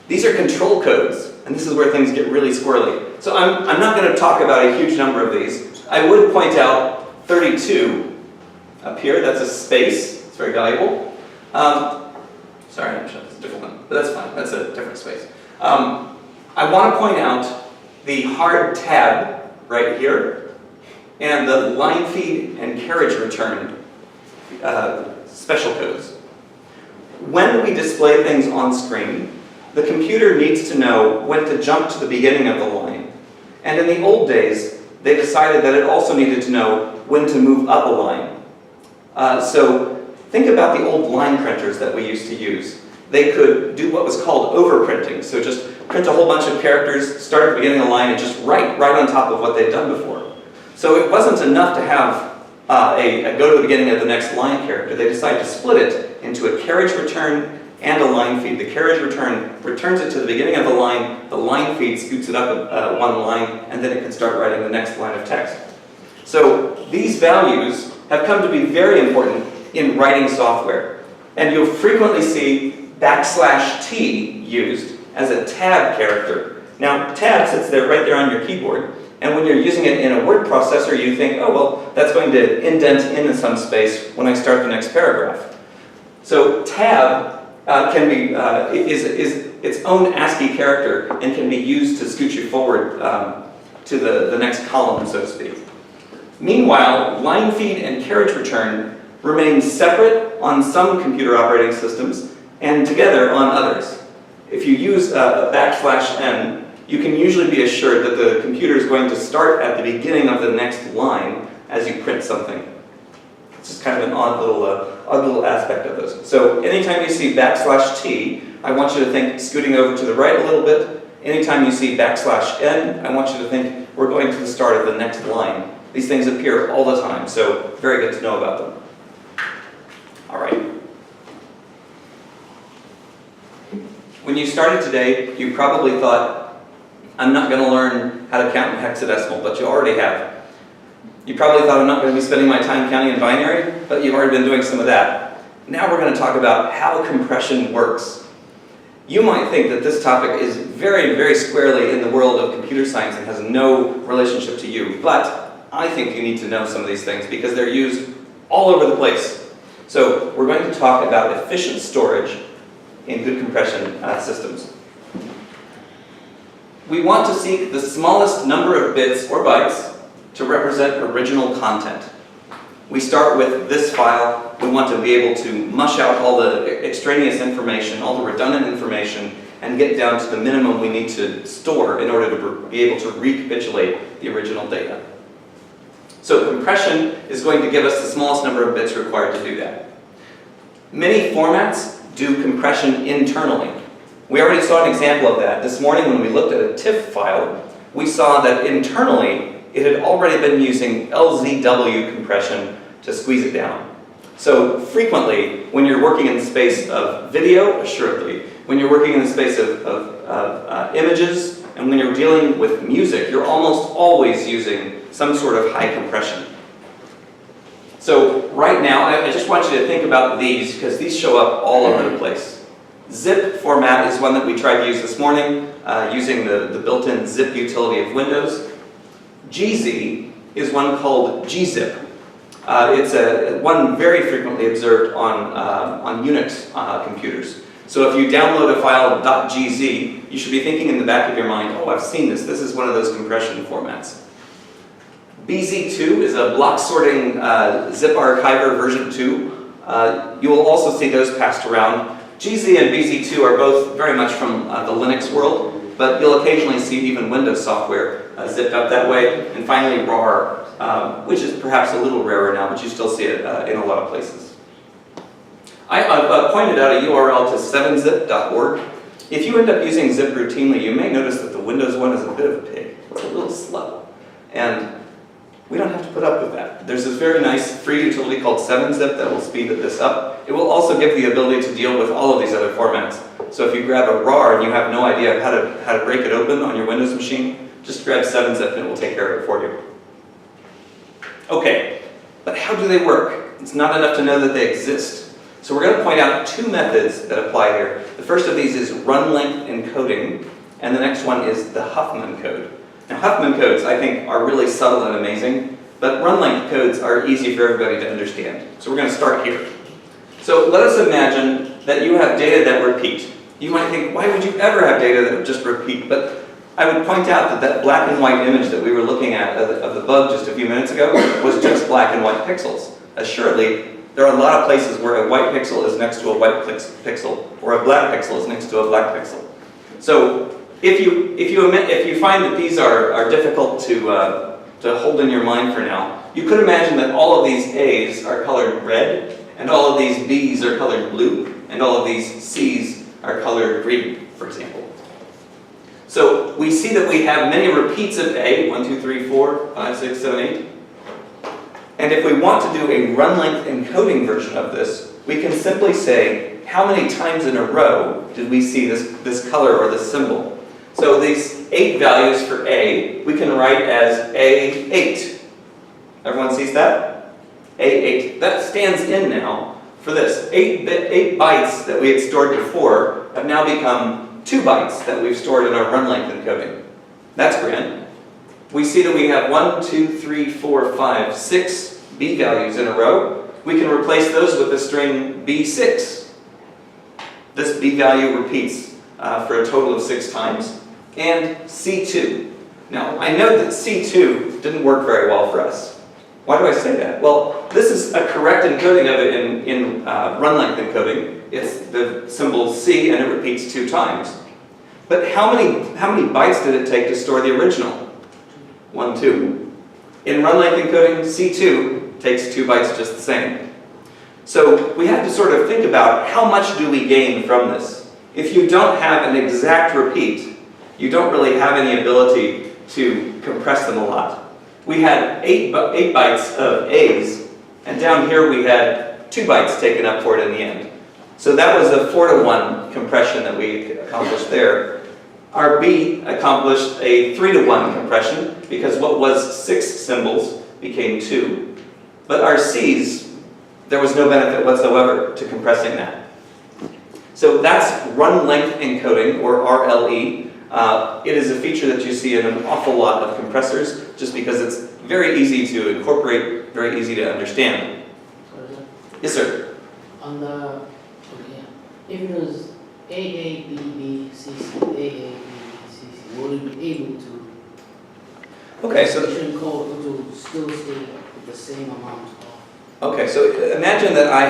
These are control codes, and this is where things get really squirrely. So I'm not going to talk about a huge number of these. I would point out 32 up here. That's a space. It's very valuable. Sorry, I'm sure that's a different one, but that's fine. That's a different space. I want to point out the hard tab right here and the line feed and carriage return special codes. When we display things on screen, the computer needs to know when to jump to the beginning of the line. And in the old days, they decided that it also needed to know when to move up a line. So think about the old line printers that we used to use. They could do what was called overprinting. So just print a whole bunch of characters, start at the beginning of the line, and just write right on top of what they'd done before. So it wasn't enough to have a go to the beginning of the next line character. They decided to split it into a carriage return and a line feed. The carriage return returns it to the beginning of the line feed scoots it up one line, and then it can start writing the next line of text. So these values have come to be very important in writing software. And you'll frequently see \T used as a tab character. Now, tab sits there right there on your keyboard, and when you're using it in a word processor, you think, oh, well, that's going to indent in some space when I start the next paragraph. So tab can be, is its own ASCII character and can be used to scoot you forward to the next column, so to speak. Meanwhile, line feed and carriage return remain separate on some computer operating systems and together on others. If you use \n, you can usually be assured that the computer is going to start at the beginning of the next line as you print something. It's just kind of an odd little aspect of this. So anytime you see \T, I want you to think scooting over to the right a little bit. Anytime you see \n, I want you to think we're going to the start of the next line. These things appear all the time, so very good to know about them. All right. When you started today, you probably thought, I'm not going to learn how to count in hexadecimal, but you already have. You probably thought I'm not going to be spending my time counting in binary, but you've already been doing some of that. Now we're going to talk about how compression works. You might think that this topic is very, very squarely in the world of computer science and has no relationship to you, but I think you need to know some of these things because they're used all over the place. So we're going to talk about efficient storage in good compression systems. We want to seek the smallest number of bits or bytes to represent original content. We start with this file. We want to be able to mush out all the extraneous information, all the redundant information, and get down to the minimum we need to store in order to be able to recapitulate the original data. So compression is going to give us the smallest number of bits required to do that. Many formats do compression internally. We already saw an example of that. This morning when we looked at a TIFF file, we saw that internally it had already been using LZW compression to squeeze it down. So frequently, when you're working in the space of video, assuredly, when you're working in the space of images, and when you're dealing with music, you're almost always using some sort of high compression. So right now, I just want you to think about these, because these show up all over the place. Zip format is one that we tried to use this morning, using the built-in zip utility of Windows. GZ is one called gzip. It's one very frequently observed on Unix computers. So if you download a file .gz, you should be thinking in the back of your mind, oh, I've seen this. This is one of those compression formats. BZ2 is a block sorting zip archiver version 2. You will also see those passed around. GZ and BZ2 are both very much from the Linux world, but you'll occasionally see even Windows software zipped up that way. And finally, RAR, which is perhaps a little rarer now, but you still see it in a lot of places. I've pointed out a URL to 7zip.org. If you end up using zip routinely, you may notice that the Windows one is a bit of a pig. It's a little slow. And we don't have to put up with that. There's this very nice free utility called 7zip that will speed this up. It will also give the ability to deal with all of these other formats. So if you grab a RAR and you have no idea how to break it open on your Windows machine, just grab 7zip and it will take care of it for you. Okay, but how do they work? It's not enough to know that they exist. So we're going to point out two methods that apply here. The first of these is Runlength Encoding, and the next one is the Huffman code. Now, Huffman codes, I think, are really subtle and amazing, but Runlength codes are easy for everybody to understand. So we're going to start here. So let us imagine that you have data that repeat. You might think, why would you ever have data that would just repeat? But I would point out that black and white image that we were looking at of the bug just a few minutes ago was just black and white pixels. Assuredly, there are a lot of places where a white pixel is next to a white pixel, or a black pixel is next to a black pixel. So if you find that these are difficult to hold in your mind for now, you could imagine that all of these A's are colored red, and all of these B's are colored blue, and all of these C's are colored green, for example. So we see that we have many repeats of A, 1, 2, 3, 4, 5, 6, 7, 8. And if we want to do a run-length encoding version of this, we can simply say, how many times in a row did we see this color or this symbol? So these 8 values for A, we can write as A8. Everyone sees that? A8. That stands in now for this. 8 bytes that we had stored before have now become 2 bytes that we've stored in our run-length encoding. That's grand. We see that we have 1, 2, 3, 4, 5, 6 B values in a row. We can replace those with the string B6. This B value repeats for a total of 6 times. And C2. Now, I know that C2 didn't work very well for us. Why do I say that? Well, this is a correct encoding of it in run-length encoding. It's the symbol C and it repeats 2 times. But how many bytes did it take to store the original? 1, 2. In run-length encoding, C2 takes 2 bytes just the same. So we have to sort of think about how much do we gain from this. If you don't have an exact repeat, you don't really have any ability to compress them a lot. We had 8 bytes of A's, and down here we had 2 bytes taken up for it in the end. So that was a 4-to-1 compression that we accomplished there. Our B accomplished a 3-to-1 compression because what was 6 symbols became 2. But our C's, there was no benefit whatsoever to compressing that. So that's run-length encoding, or RLE. It is a feature that you see in an awful lot of compressors just because it's very easy to incorporate, very easy to understand. Sorry, sir. Yes, sir? On the, if it was AABBCC, would it be able to? Okay, so code to still stay with the same amount of. okay, so imagine that I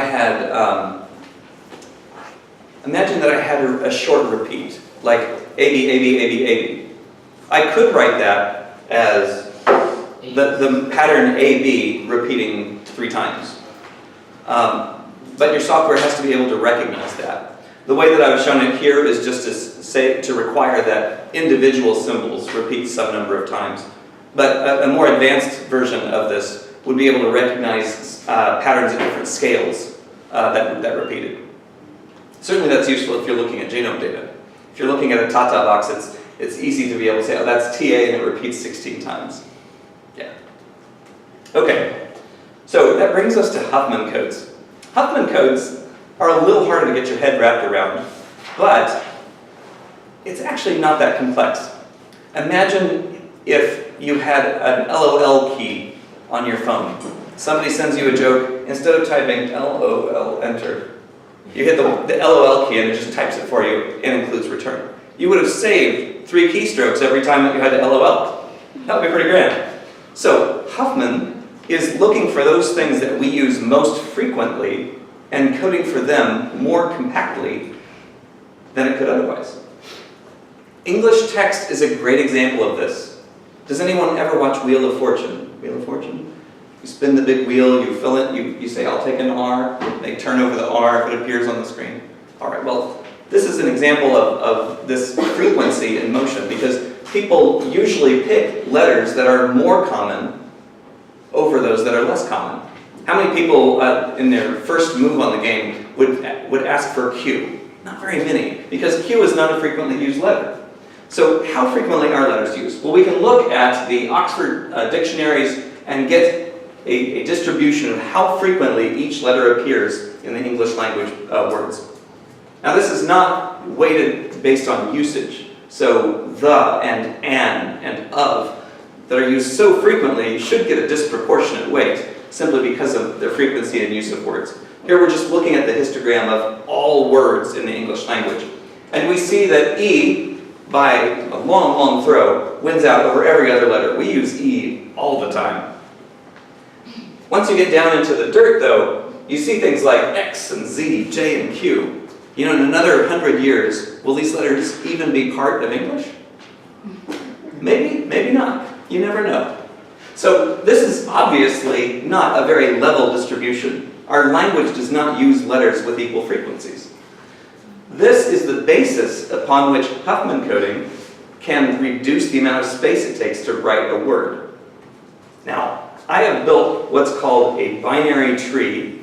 had a short repeat, like AB, AB, AB, AB. I could write that as the pattern AB repeating 3 times. But your software has to be able to recognize that. The way that I've shown it here is just to require that individual symbols repeat some number of times. But a more advanced version of this would be able to recognize patterns at different scales that repeated. Certainly that's useful if you're looking at genome data. If you're looking at a Tata box, it's easy to be able to say, oh, that's TA and it repeats 16 times. Yeah. Okay, so that brings us to Huffman codes. Huffman codes are a little harder to get your head wrapped around, but it's actually not that complex. Imagine if you had an LOL key on your phone. Somebody sends you a joke, instead of typing LOL, enter, you hit the LOL key and it just types it for you and includes return. You would have saved 3 keystrokes every time that you had to LOL. That would be pretty grand. So Huffman is looking for those things that we use most frequently and coding for them more compactly than it could otherwise. English text is a great example of this. Does anyone ever watch Wheel of Fortune? Wheel of Fortune? You spin the big wheel, you fill it, you say, I'll take an R, they turn over the R if it appears on the screen. All right, well, this is an example of this frequency in motion because people usually pick letters that are more common over those that are less common. How many people in their first move on the game would ask for Q? Not very many, because Q is not a frequently used letter. So how frequently are letters used? Well, we can look at the Oxford dictionaries and get a distribution of how frequently each letter appears in the English language words. Now this is not weighted based on usage. So the and an and of that are used so frequently should get a disproportionate weight simply because of their frequency and use of words. Here we're just looking at the histogram of all words in the English language. And we see that E, by a long, long throw, wins out over every other letter. We use E all the time. Once you get down into the dirt, though, you see things like X and Z, J and Q. You know, in another 100 years, will these letters even be part of English? Maybe, maybe not. You never know. So this is obviously not a very level distribution. Our language does not use letters with equal frequencies. This is the basis upon which Huffman coding can reduce the amount of space it takes to write a word. Now, I have built what's called a binary tree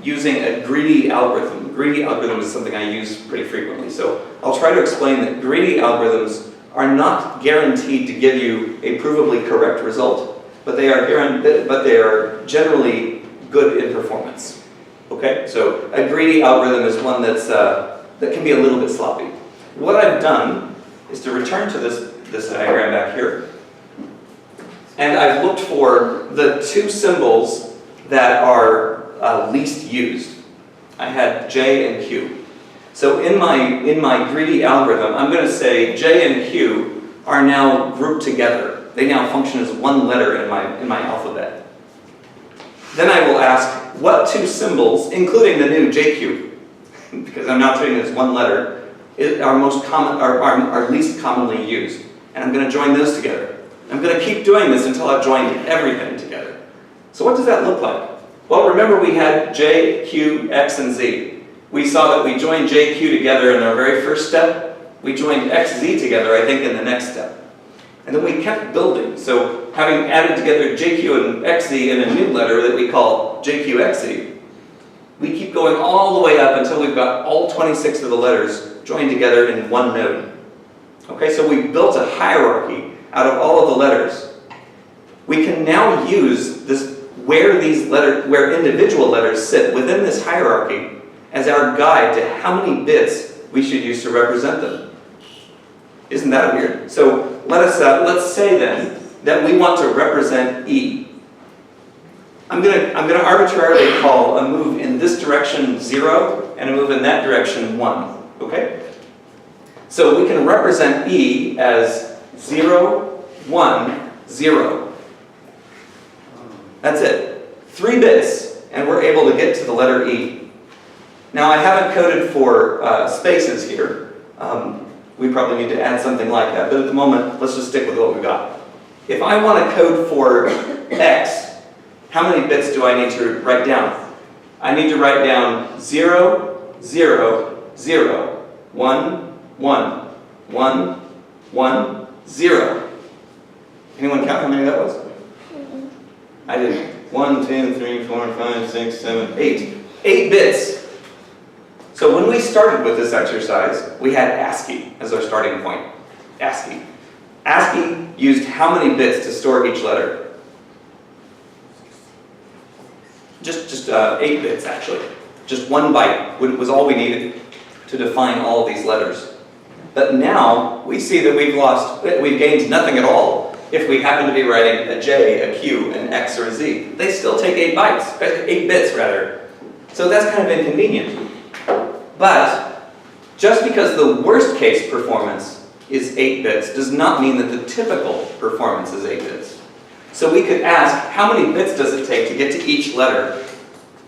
using a greedy algorithm. Greedy algorithm is something I use pretty frequently. So I'll try to explain that greedy algorithms are not guaranteed to give you a provably correct result, but they are generally good in performance. Okay, so a greedy algorithm is one that can be a little bit sloppy. What I've done is to return to this diagram back here, and I've looked for the 2 symbols that are least used. I had J and Q. So in my greedy algorithm, I'm going to say J and Q are now grouped together. They now function as one letter in my alphabet. Then I will ask what 2 symbols, including the new JQ, because I'm now treating it as one letter, are least commonly used. And I'm going to join those together. I'm going to keep doing this until I've joined everything together. So what does that look like? Well, remember we had J, Q, X, and Z. We saw that we joined J, Q together in our very first step. We joined X, Z together, I think, in the next step. And then we kept building. So having added together JQ and XZ in a new letter that we call JQXZ, we keep going all the way up until we've got all 26 of the letters joined together in one node. Okay, so we built a hierarchy out of all of the letters. We can now use this where individual letters sit within this hierarchy as our guide to how many bits we should use to represent them. Isn't that weird? So let's say then that we want to represent E. I'm gonna arbitrarily call a move in this direction 0 and a move in that direction 1. Okay? So we can represent E as 0, 1, 0. That's it. 3 bits, and we're able to get to the letter E. Now I haven't coded for spaces here. We probably need to add something like that, but at the moment, let's just stick with what we've got. If I want to code for X, how many bits do I need to write down? I need to write down 0, 0, 0, 1, 1, 1, 1, 0. Anyone count how many that was? I did 1, 2, 3, 4, 5, 6, 7, 8. 8 bits. So when we started with this exercise, we had ASCII as our starting point. ASCII. ASCII used how many bits to store each letter? Just 8 bits, actually. Just 1 byte was all we needed to define all of these letters. But now we see that we've gained nothing at all if we happen to be writing a J, a Q, an X, or a Z. They still take 8 bytes, 8 bits rather. So that's kind of inconvenient. But just because the worst case performance is 8 bits does not mean that the typical performance is 8 bits. So we could ask, how many bits does it take to get to each letter,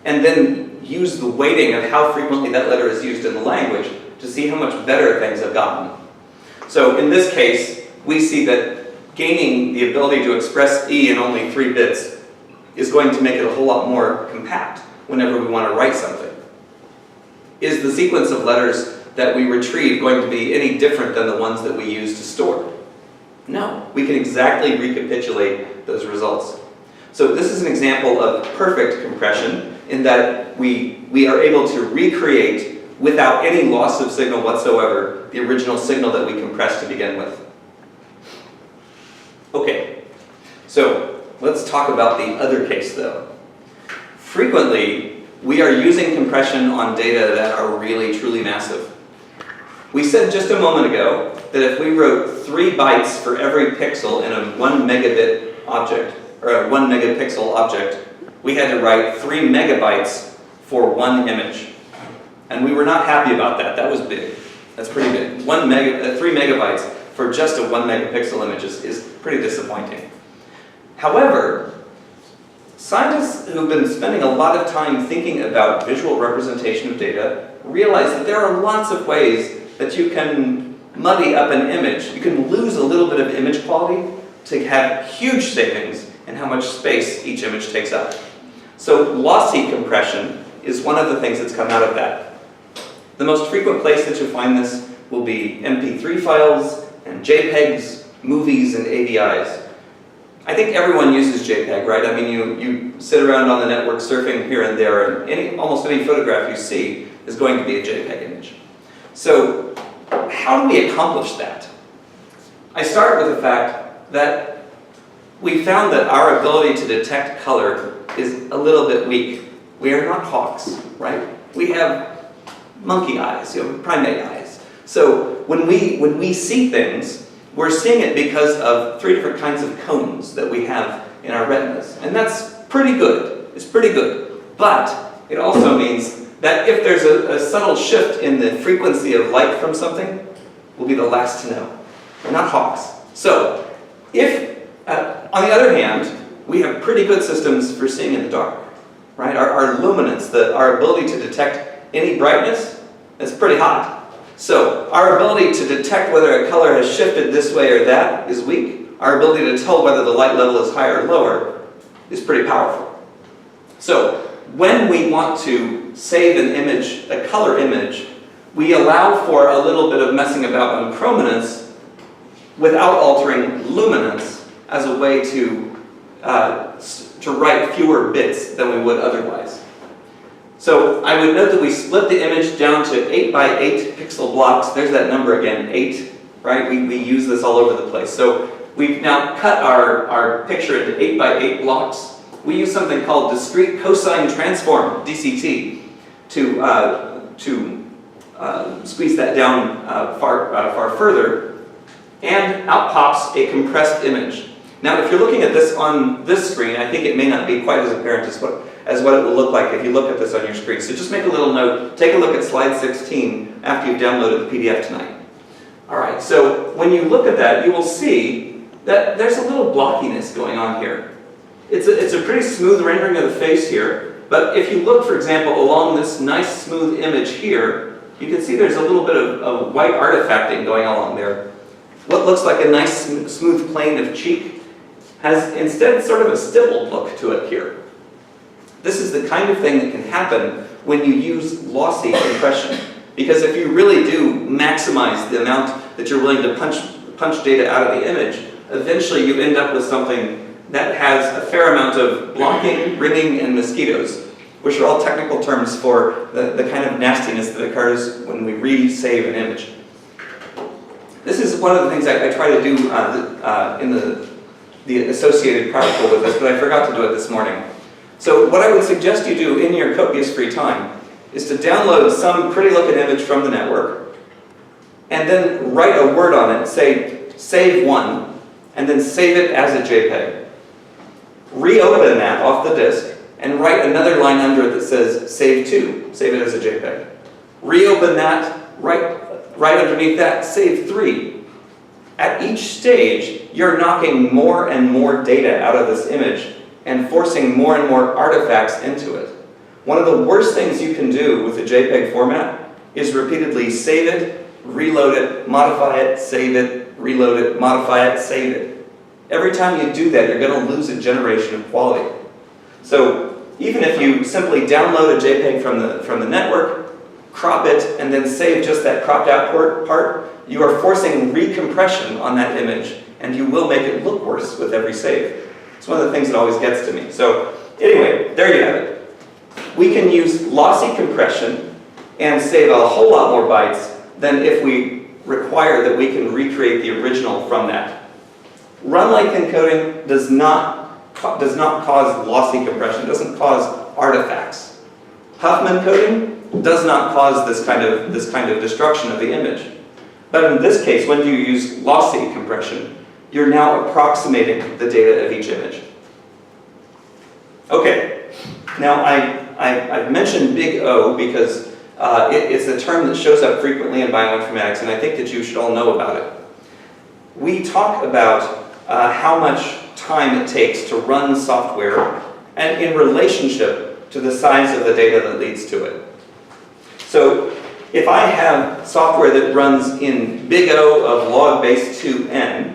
and then use the weighting of how frequently that letter is used in the language to see how much better things have gotten. So in this case, we see that gaining the ability to express E in only 3 bits is going to make it a whole lot more compact whenever we want to write something. Is the sequence of letters that we retrieve going to be any different than the ones that we use to store? No, we can exactly recapitulate those results. So this is an example of perfect compression in that we are able to recreate without any loss of signal whatsoever the original signal that we compressed to begin with. Okay, so let's talk about the other case though. Frequently, we are using compression on data that are really truly massive. We said just a moment ago that if we wrote 3 bytes for every pixel in a 1 megabit object, or a 1 megapixel object, we had to write 3 megabytes for 1 image. And we were not happy about that. That was big. That's pretty big. 3 megabytes for just a 1 megapixel image is pretty disappointing. However, scientists who've been spending a lot of time thinking about visual representation of data realize that there are lots of ways that you can muddy up an image. You can lose a little bit of image quality to have huge savings in how much space each image takes up. So lossy compression is one of the things that's come out of that. The most frequent place that you'll find this will be MP3 files and JPEGs, movies, and AVIs. I think everyone uses JPEG, right? I mean, you sit around on the network surfing here and there, and almost any photograph you see is going to be a JPEG image. So how do we accomplish that? I start with the fact that we found that our ability to detect color is a little bit weak. We are not hawks, right? We have monkey eyes, primate eyes. So when we see things, we're seeing it because of 3 different kinds of cones that we have in our retinas. And that's pretty good. It's pretty good. But it also means that if there's a subtle shift in the frequency of light from something, we'll be the last to know. We're not hawks. So if, on the other hand, we have pretty good systems for seeing in the dark, right? Our luminance, our ability to detect any brightness, is pretty hot. So our ability to detect whether a color has shifted this way or that is weak. Our ability to tell whether the light level is higher or lower is pretty powerful. So when we want to save an image, a color image, we allow for a little bit of messing about on chrominance without altering luminance as a way to write fewer bits than we would otherwise. So I would note that we split the image down to 8 by 8 pixel blocks. There's that number again, 8, right? We use this all over the place. So we've now cut our picture into 8 by 8 blocks. We use something called discrete cosine transform, DCT, to squeeze that down far further. And out pops a compressed image. Now, if you're looking at this on this screen, I think it may not be quite as apparent as what it will look like if you look at this on your screen. So just make a little note, take a look at slide 16 after you've downloaded the PDF tonight. All right, so when you look at that, you will see that there's a little blockiness going on here. It's a pretty smooth rendering of the face here, but if you look, for example, along this nice smooth image here, you can see there's a little bit of white artifacting going along there. What looks like a nice smooth plane of cheek has instead sort of a stippled look to it here. This is the kind of thing that can happen when you use lossy compression. Because if you really do maximize the amount that you're willing to punch data out of the image, eventually you end up with something that has a fair amount of blocking, ringing, and mosquitoes, which are all technical terms for the kind of nastiness that occurs when we re-save an image. This is one of the things I try to do in the associated practical with this, but I forgot to do it this morning. So what I would suggest you do in your copious free time is to download some pretty looking image from the network and then write a word on it, say save one, and then save it as a JPEG. Reopen that off the disk and write another line under it that says save two, save it as a JPEG. Reopen that, right underneath that, save three. At each stage, you're knocking more and more data out of this image and forcing more and more artifacts into it. One of the worst things you can do with a JPEG format is repeatedly save it, reload it, modify it, save it, reload it, modify it, save it. Every time you do that, you're going to lose a generation of quality. So even if you simply download a JPEG from the network, crop it, and then save just that cropped out part, you are forcing recompression on that image, and you will make it look worse with every save. It's one of the things that always gets to me. So anyway, there you have it. We can use lossy compression and save a whole lot more bytes than if we require that we can recreate the original from that. Runlength encoding does not cause lossy compression, doesn't cause artifacts. Huffman coding does not cause this kind of destruction of the image. But in this case, when you use lossy compression, you're now approximating the data of each image. Okay, now I've mentioned big O because it's a term that shows up frequently in bioinformatics, and I think that you should all know about it. We talk about how much time it takes to run software and in relationship to the size of the data that leads to it. So if I have software that runs in big O of log base 2n,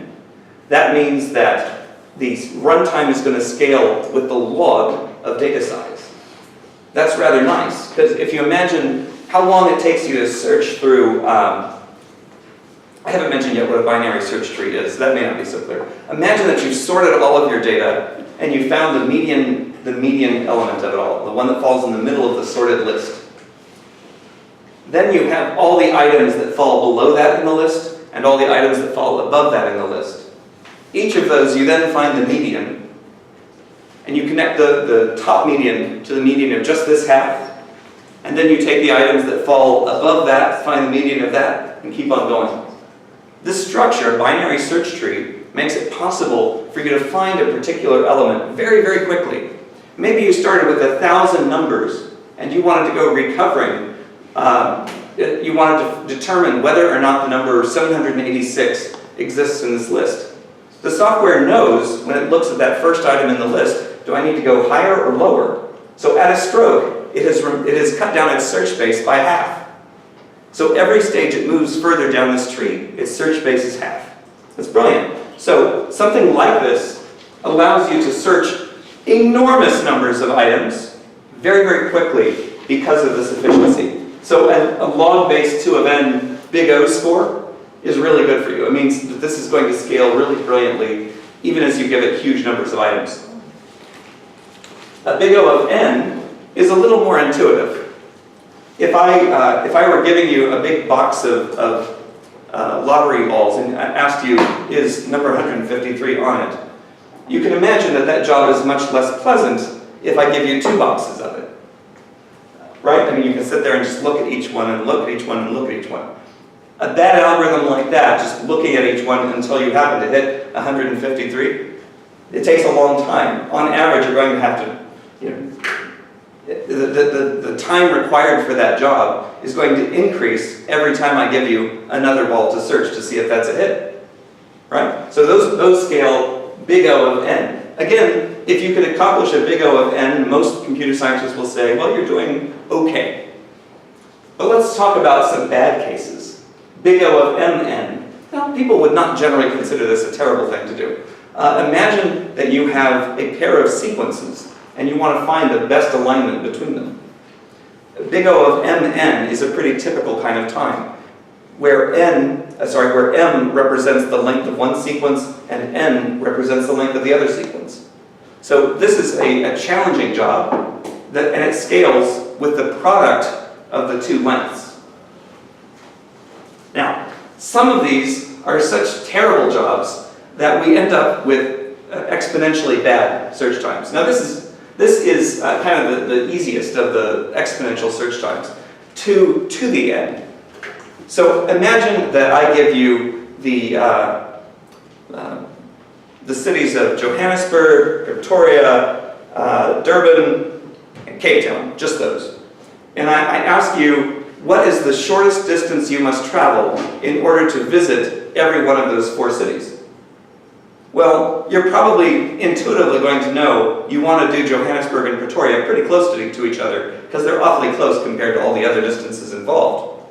that means that the runtime is going to scale with the log of data size. That's rather nice, because if you imagine how long it takes you to search through, I haven't mentioned yet what a binary search tree is, so that may not be so clear. Imagine that you've sorted all of your data and you found the median element of it all, the one that falls in the middle of the sorted list. Then you have all the items that fall below that in the list and all the items that fall above that in the list. Each of those you then find the median, and you connect the top median to the median of just this half, and then you take the items that fall above that, find the median of that, and keep on going. This structure, binary search tree, makes it possible for you to find a particular element very, very quickly. Maybe you started with 1,000 numbers, and you wanted to go recovering. You wanted to determine whether or not the number 786 exists in this list. The software knows when it looks at that first item in the list, do I need to go higher or lower? So at a stroke, it has cut down its search space by half. So every stage it moves further down this tree, its search space is half. That's brilliant. So something like this allows you to search enormous numbers of items very, very quickly because of this efficiency. So a log base 2 of n big O score is really good for you. It means that this is going to scale really brilliantly even as you give it huge numbers of items. A big O of n is a little more intuitive. If I were giving you a big box of lottery balls and I asked you, is number 153 on it? You can imagine that that job is much less pleasant if I give you 2 boxes of it. Right? I mean, you can sit there and just look at each one and look at each one and look at each one. A bad algorithm like that, just looking at each one until you happen to hit 153, it takes a long time. On average, you're going to have to, the time required for that job is going to increase every time I give you another ball to search to see if that's a hit. Right? So those scale big O of n. Again, if you could accomplish a big O of n, most computer scientists will say, well, you're doing okay. But let's talk about some bad cases. Big O of mn. Now, people would not generally consider this a terrible thing to do. Imagine that you have a pair of sequences and you want to find the best alignment between them. Big O of mn is a pretty typical kind of time, where m represents the length of one sequence and n represents the length of the other sequence. So this is a challenging job, and it scales with the product of the two lengths. Now, some of these are such terrible jobs that we end up with exponentially bad search times. Now this is kind of the easiest of the exponential search times, 2 to the n. So imagine that I give you the cities of Johannesburg, Pretoria, Durban, and Cape Town, just those. And I ask you, what is the shortest distance you must travel in order to visit every one of those 4 cities? Well, you're probably intuitively going to know you want to do Johannesburg and Pretoria pretty close to each other because they're awfully close compared to all the other distances involved.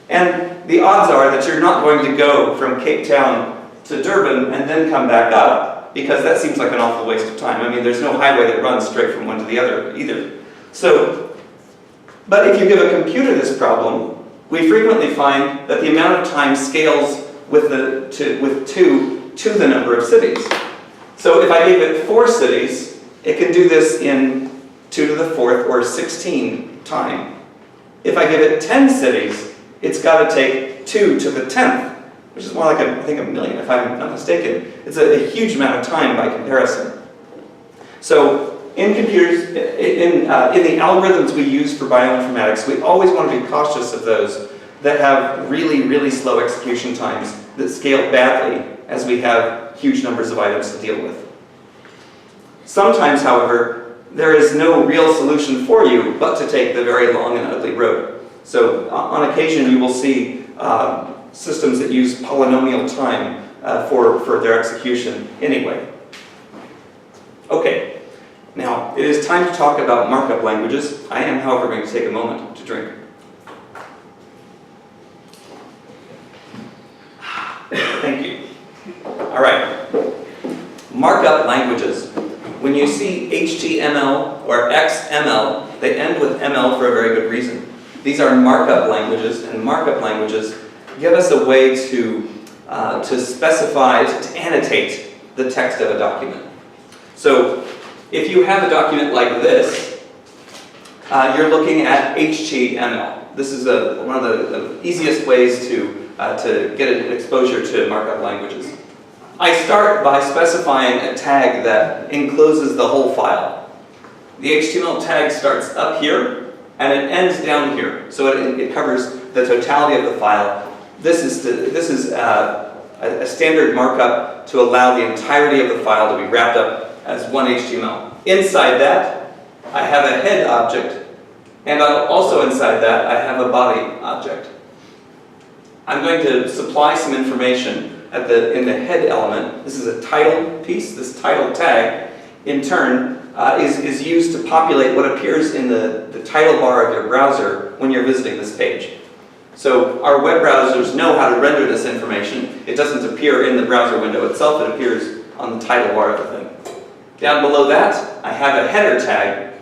And the odds are that you're not going to go from Cape Town to Durban and then come back up, because that seems like an awful waste of time. I mean, there's no highway that runs straight from one to the other either. So, but if you give a computer this problem, we frequently find that the amount of time scales with 2 to the number of cities. So if I gave it 4 cities, it can do this in 2 to the 4th or 16 time. If I give it 10 cities, it's got to take 2 to the 10th, which is more like, I think, 1 million, if I'm not mistaken. It's a huge amount of time by comparison. So in computers, in the algorithms we use for bioinformatics, we always want to be cautious of those that have really, really slow execution times that scale badly as we have huge numbers of items to deal with. Sometimes, however, there is no real solution for you but to take the very long and ugly road. So on occasion you will see systems that use polynomial time for their execution anyway. Okay, now it is time to talk about markup languages. I am, however, going to take a moment to drink. Thank you. All right, markup languages. When you see HTML or XML, they end with ML for a very good reason. These are markup languages, and markup languages give us a way to specify, to annotate the text of a document. So if you have a document like this, you're looking at HTML. This is one of the easiest ways to get an exposure to markup languages. I start by specifying a tag that encloses the whole file. The HTML tag starts up here and it ends down here, so it covers the totality of the file. This is a standard markup to allow the entirety of the file to be wrapped up as one HTML. Inside that, I have a head object, and also inside that, I have a body object. I'm going to supply some information in the head element. This is a title piece. This title tag, in turn, is used to populate what appears in the title bar of your browser when you're visiting this page. So our web browsers know how to render this information. It doesn't appear in the browser window itself. It appears on the title bar of the thing. Down below that, I have a header tag.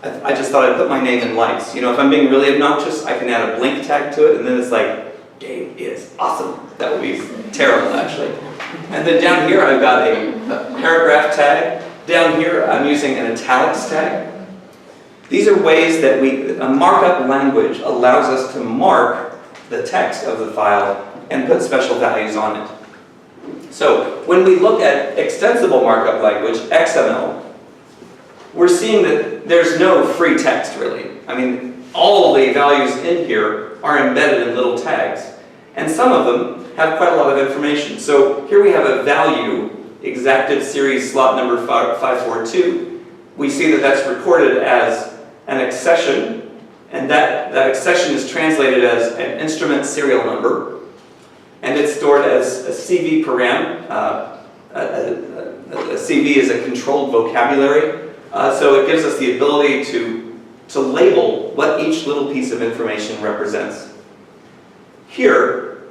I just thought I'd put my name in lights. You know, if I'm being really obnoxious, I can add a blink tag to it, and then it's like, Gabe is awesome. That would be terrible, actually. And then down here, I've got a paragraph tag. Down here, I'm using an italics tag. These are ways that a markup language allows us to mark the text of the file and put special values on it. So when we look at extensible markup language, XML, we're seeing that there's no free text, really. I mean, all the values in here are embedded in little tags. And some of them have quite a lot of information. So here we have a value, exacted series slot number 542. We see that that's recorded as an accession, and that accession is translated as an instrument serial number, and it's stored as a CV param. A CV is a controlled vocabulary, so it gives us the ability to label what each little piece of information represents. Here,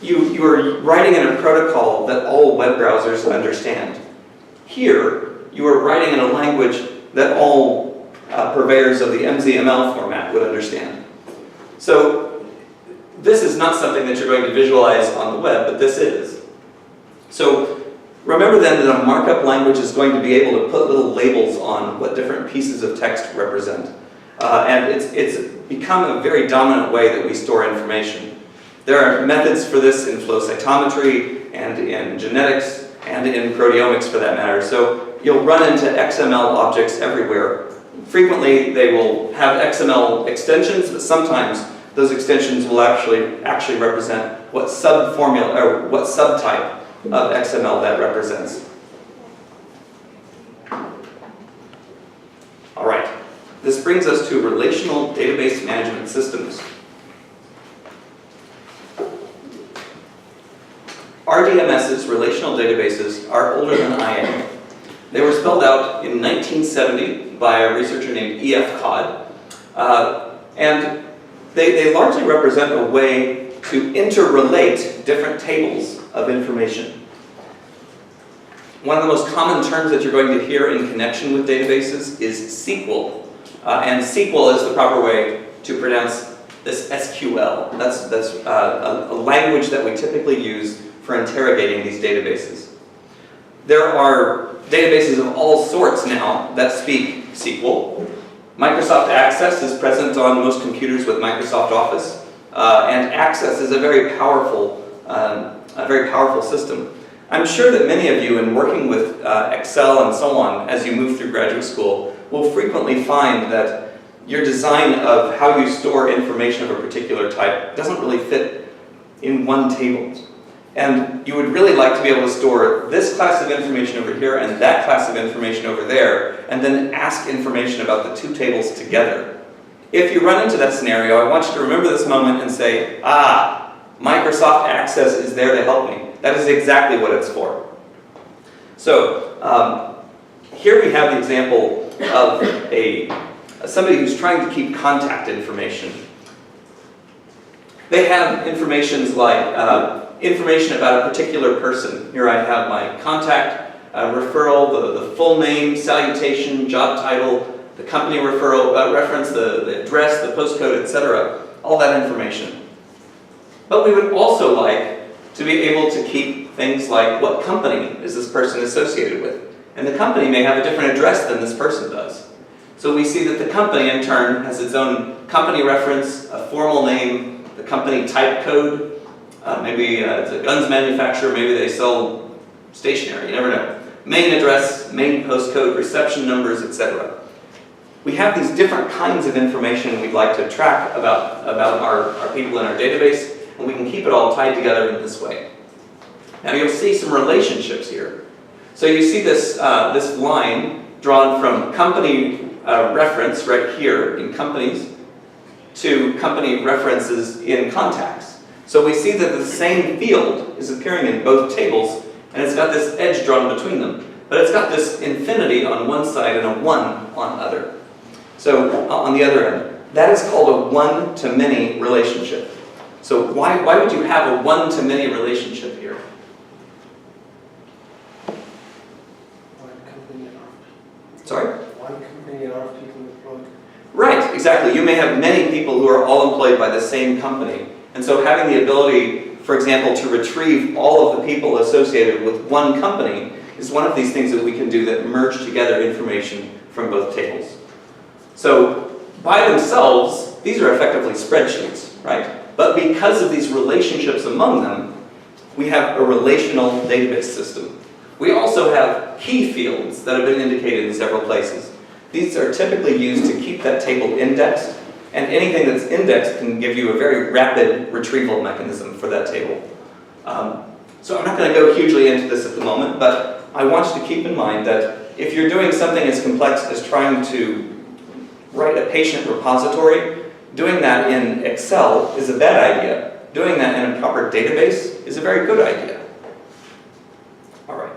you are writing in a protocol that all web browsers understand. Here, you are writing in a language that all purveyors of the MZML format would understand. So this is not something that you're going to visualize on the web, but this is. So remember then that a markup language is going to be able to put little labels on what different pieces of text represent. And it's become a very dominant way that we store information. There are methods for this in flow cytometry and in genetics and in proteomics for that matter. So you'll run into XML objects everywhere. Frequently they will have XML extensions, but sometimes those extensions will actually represent what subformula or what subtype of XML that represents. All right, this brings us to relational database management systems. RDMSs, relational databases, are older than I am. They were spelled out in 1970 by a researcher named E.F. Codd, and they largely represent a way to interrelate different tables of information. One of the most common terms that you're going to hear in connection with databases is SQL, and SQL is the proper way to pronounce this SQL. That's a language that we typically use for interrogating these databases. There are databases of all sorts now that speak SQL. Microsoft Access is present on most computers with Microsoft Office, and Access is a very powerful system. I'm sure that many of you, in working with Excel and so on, as you move through graduate school, will frequently find that your design of how you store information of a particular type doesn't really fit in one table. And you would really like to be able to store this class of information over here and that class of information over there, and then ask information about the two tables together. If you run into that scenario, I want you to remember this moment and say, Microsoft Access is there to help me. That is exactly what it's for. So, here we have the example of somebody who's trying to keep contact information. They have information like information about a particular person. Here I have my contact, referral, the full name, salutation, job title, the company referral reference, the address, the postcode, etc. All that information. But we would also like to be able to keep things like what company is this person associated with. And the company may have a different address than this person does. So we see that the company in turn has its own company reference, a formal name, the company type code. Maybe it's a guns manufacturer, maybe they sell stationery, you never know. Main address, main postcode, reception numbers, etc. We have these different kinds of information we'd like to track about our people in our database, and we can keep it all tied together in this way. Now you'll see some relationships here. So you see this line drawn from company reference right here in companies to company references in contacts. So we see that the same field is appearing in both tables, and it's got this edge drawn between them. But it's got this infinity on one side and a 1 on the other. So on the other end, that is called a one-to-many relationship. So why would you have a one-to-many relationship here? One company and Sorry? one company and all people employed. Right, exactly. You may have many people who are all employed by the same company. And so having the ability, for example, to retrieve all of the people associated with one company is one of these things that we can do that merge together information from both tables. So by themselves, these are effectively spreadsheets, right? But because of these relationships among them, we have a relational database system. We also have key fields that have been indicated in several places. These are typically used to keep that table indexed, and anything that's indexed can give you a very rapid retrieval mechanism for that table. So I'm not going to go hugely into this at the moment, but I want you to keep in mind that if you're doing something as complex as trying to write a patient repository, doing that in Excel is a bad idea. Doing that in a proper database is a very good idea. All right.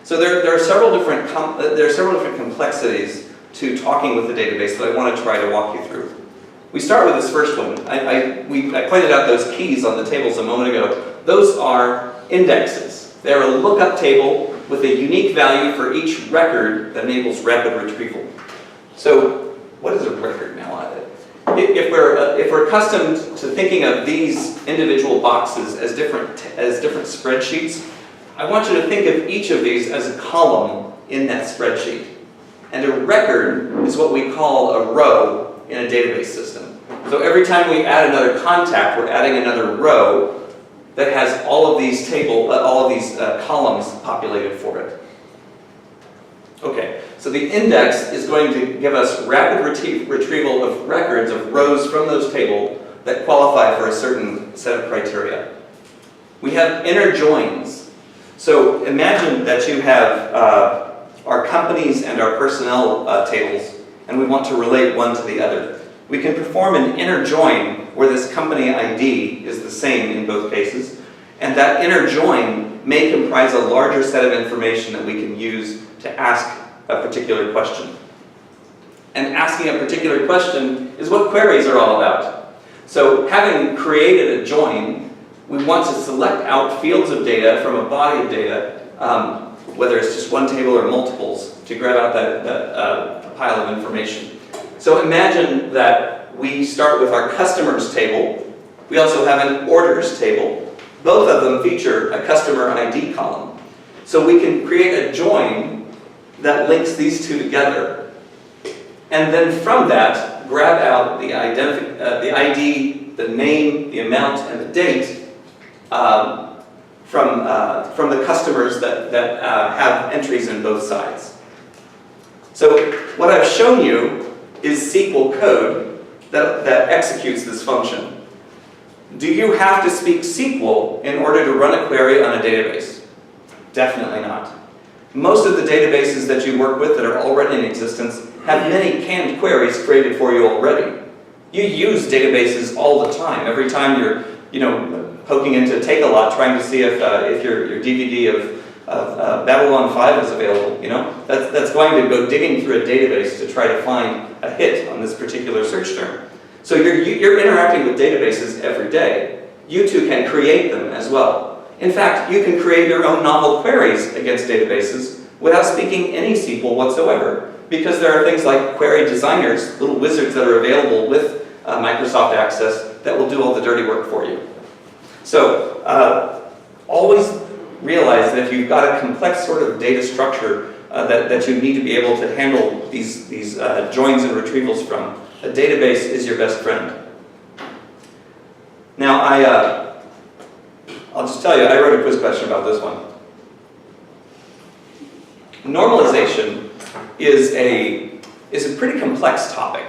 So there are several different complexities to talking with the database that I want to try to walk you through. We start with this first one. I pointed out those keys on the tables a moment ago. Those are indexes. They're a lookup table with a unique value for each record that enables rapid retrieval. So what is a record now? If we're accustomed to thinking of these individual boxes as different spreadsheets, I want you to think of each of these as a column in that spreadsheet. And a record is what we call a row in a database system. So every time we add another contact, we're adding another row that has all of these columns populated for it. Okay, so the index is going to give us rapid retrieval of records of rows from those tables that qualify for a certain set of criteria. We have inner joins. So imagine that you have our companies and our personnel tables, and we want to relate one to the other. We can perform an inner join where this company ID is the same in both cases, and that inner join may comprise a larger set of information that we can use to ask a particular question. And asking a particular question is what queries are all about. So having created a join, we want to select out fields of data from a body of data, whether it's just one table or multiples, to grab out that pile of information. So imagine that we start with our customers table. We also have an orders table. Both of them feature a customer ID column. So we can create a join that links these two together. And then from that, grab out the ID, the name, the amount, and the date from the customers that have entries in both sides. So what I've shown you is SQL code that executes this function. Do you have to speak SQL in order to run a query on a database? Definitely not. Most of the databases that you work with that are already in existence have many canned queries created for you already. You use databases all the time. Every time you're poking into Take-A-Lot trying to see if your DVD of Babylon 5 is available, that's going to go digging through a database to try to find a hit on this particular search term. So you're interacting with databases every day. You too can create them as well. In fact, you can create your own novel queries against databases without speaking any SQL whatsoever, because there are things like query designers, little wizards that are available with Microsoft Access that will do all the dirty work for you. So always realize that if you've got a complex sort of data structure that you need to be able to handle these joins and retrievals from, a database is your best friend. Now, I'll just tell you, I wrote a quiz question about this one. Normalization is a pretty complex topic.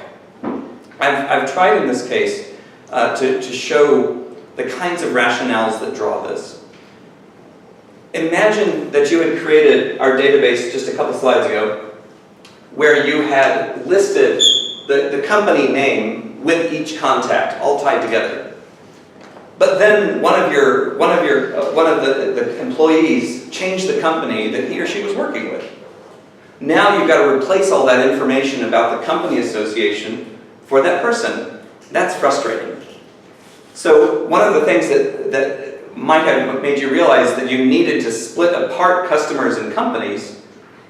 I've tried in this case to show the kinds of rationales that draw this. Imagine that you had created our database just a couple slides ago, where you had listed the company name with each contact all tied together. But then one of the employees changed the company that he or she was working with. Now you've got to replace all that information about the company association for that person. That's frustrating. So one of the things that might have made you realize that you needed to split apart customers and companies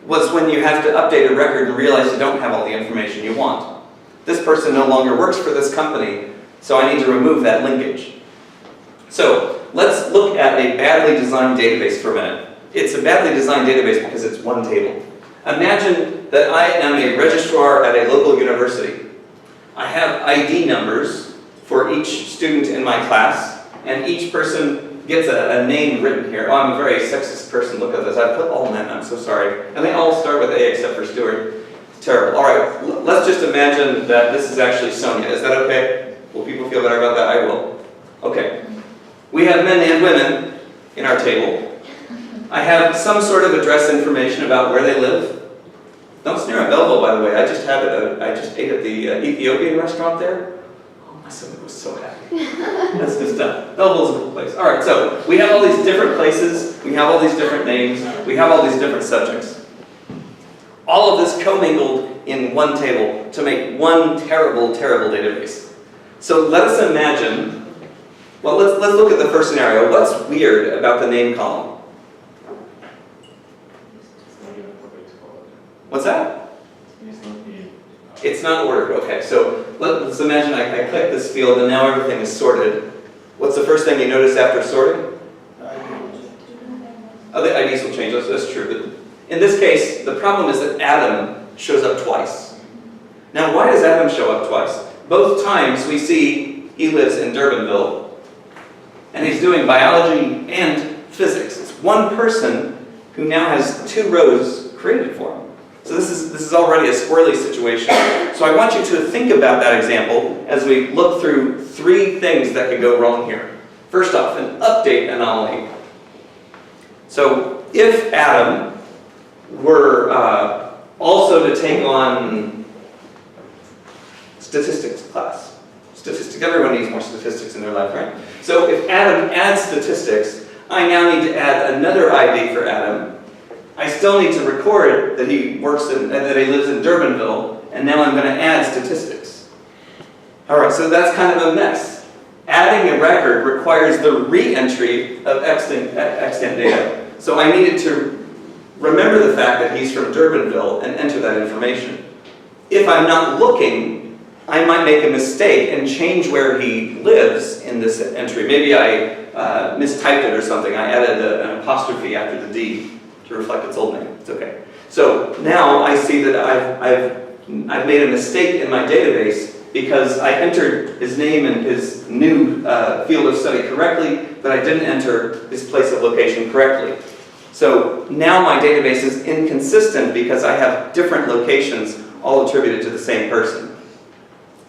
was when you have to update a record and realize you don't have all the information you want. This person no longer works for this company, so I need to remove that linkage. So let's look at a badly designed database for a minute. It's a badly designed database because it's one table. Imagine that I am a registrar at a local university. I have ID numbers for each student in my class, and each person gets a name written here. Oh, I'm a very sexist person. Look at this. I put all men. I'm so sorry. And they all start with A except for Stuart. Terrible. All right, let's just imagine that this is actually Sonia. Is that okay? Will people feel better about that? I will. Okay. We have men and women in our table. I have some sort of address information about where they live. Don't sneer at Belleville, by the way. I just ate at the Ethiopian restaurant there. Oh, my stomach was so happy. That's good stuff. Belleville's a cool place. All right, so we have all these different places. We have all these different names. We have all these different subjects. All of this commingled in one table to make one terrible, terrible database. So let us imagine. Well, let's look at the first scenario. What's weird about the name column? What's that? It's not ordered. Okay, so let's imagine I click this field and now everything is sorted. What's the first thing you notice after sorting? the IDs will change, that's true. But in this case, the problem is that Adam shows up twice. Now, why does Adam show up twice? Both times we see he lives in Durbanville, and he's doing biology and physics. It's one person who now has 2 rows created for him. So this is already a squirrely situation. So I want you to think about that example as we look through 3 things that could go wrong here. First off, an update anomaly. So if Adam were also to take on statistics class. Statistics, everyone needs more statistics in their life, right? So if Adam adds statistics, I now need to add another ID for Adam. I still need to record that he works in, that he lives in Durbanville, and now I'm going to add statistics. All right, so that's kind of a mess. Adding a record requires the re-entry of extant data. So I needed to remember the fact that he's from Durbanville and enter that information. If I'm not looking, I might make a mistake and change where he lives in this entry. Maybe I mistyped it or something. I added an apostrophe after the D to reflect its old name. It's okay. So now I see that I've made a mistake in my database because I entered his name and his new field of study correctly, but I didn't enter his place of location correctly. So now my database is inconsistent because I have different locations all attributed to the same person.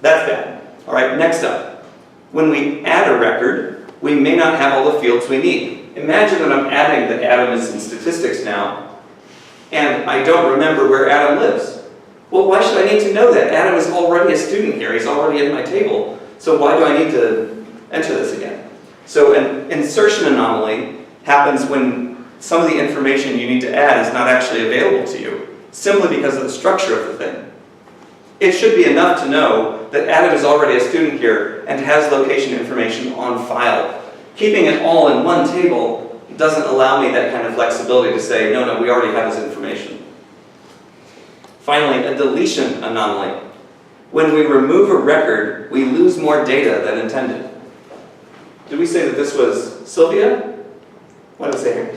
That's bad. All right, next up. When we add a record, we may not have all the fields we need. Imagine that I'm adding that Adam is in statistics now, and I don't remember where Adam lives. Well, why should I need to know that? Adam is already a student here. He's already in my table. So why do I need to enter this again? So an insertion anomaly happens when some of the information you need to add is not actually available to you, simply because of the structure of the thing. It should be enough to know that Adam is already a student here and has location information on file. Keeping it all in one table doesn't allow me that kind of flexibility to say, no, we already have this information. Finally, a deletion anomaly. When we remove a record, we lose more data than intended. Did we say that this was Sylvia? What did I say here?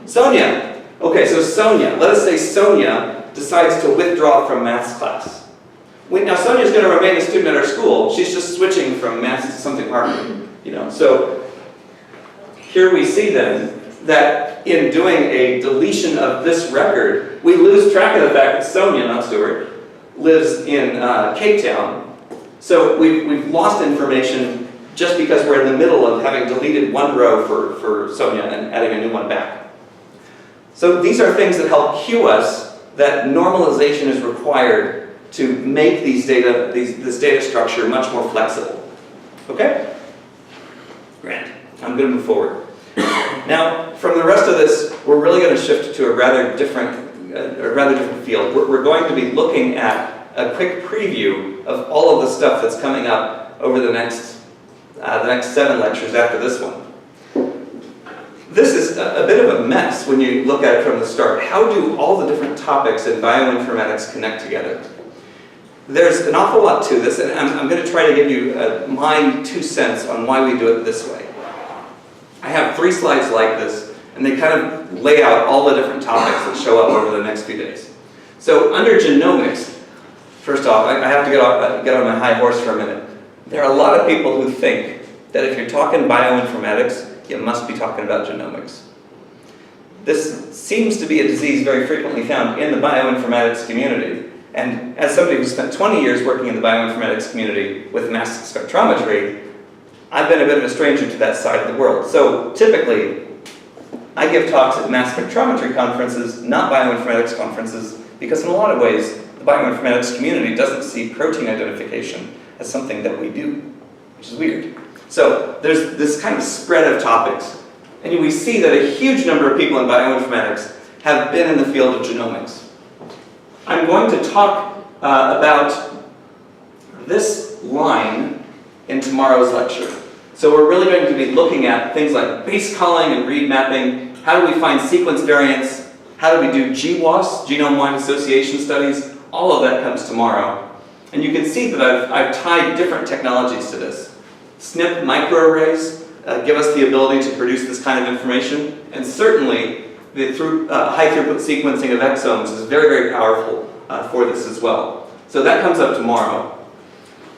Sonia. Okay, so Sonia. Let us say Sonia decides to withdraw from maths class. Now Sonia's going to remain a student at our school. She's just switching from maths to something harder. So here we see then that in doing a deletion of this record, we lose track of the fact that Sonia, not Stuart, lives in Cape Town. So we've lost information just because we're in the middle of having deleted one row for Sonia and adding a new one back. So these are things that help cue us that normalization is required to make this data structure much more flexible. Okay? Great. I'm going to move forward. Now, from the rest of this, we're really going to shift to a rather different field. We're going to be looking at a quick preview of all of the stuff that's coming up over the next 7 lectures after this one. This is a bit of a mess when you look at it from the start. How do all the different topics in bioinformatics connect together? There's an awful lot to this, and I'm going to try to give you my 2 cents on why we do it this way. I have 3 slides like this, and they kind of lay out all the different topics that show up over the next few days. So under genomics, first off, I have to get on my high horse for a minute. There are a lot of people who think that if you're talking bioinformatics, you must be talking about genomics. This seems to be a disease very frequently found in the bioinformatics community. And as somebody who spent 20 years working in the bioinformatics community with mass spectrometry, I've been a bit of a stranger to that side of the world. So typically, I give talks at mass spectrometry conferences, not bioinformatics conferences, because in a lot of ways, the bioinformatics community doesn't see protein identification as something that we do, which is weird. So there's this kind of spread of topics. And we see that a huge number of people in bioinformatics have been in the field of genomics. I'm going to talk about this line in tomorrow's lecture. So we're really going to be looking at things like base calling and read mapping. How do we find sequence variants? How do we do GWAS, genome-wide association studies? All of that comes tomorrow. And you can see that I've tied different technologies to this. SNP microarrays, give us the ability to produce this kind of information, and certainly the high throughput sequencing of exomes is very, very powerful for this as well. So that comes up tomorrow.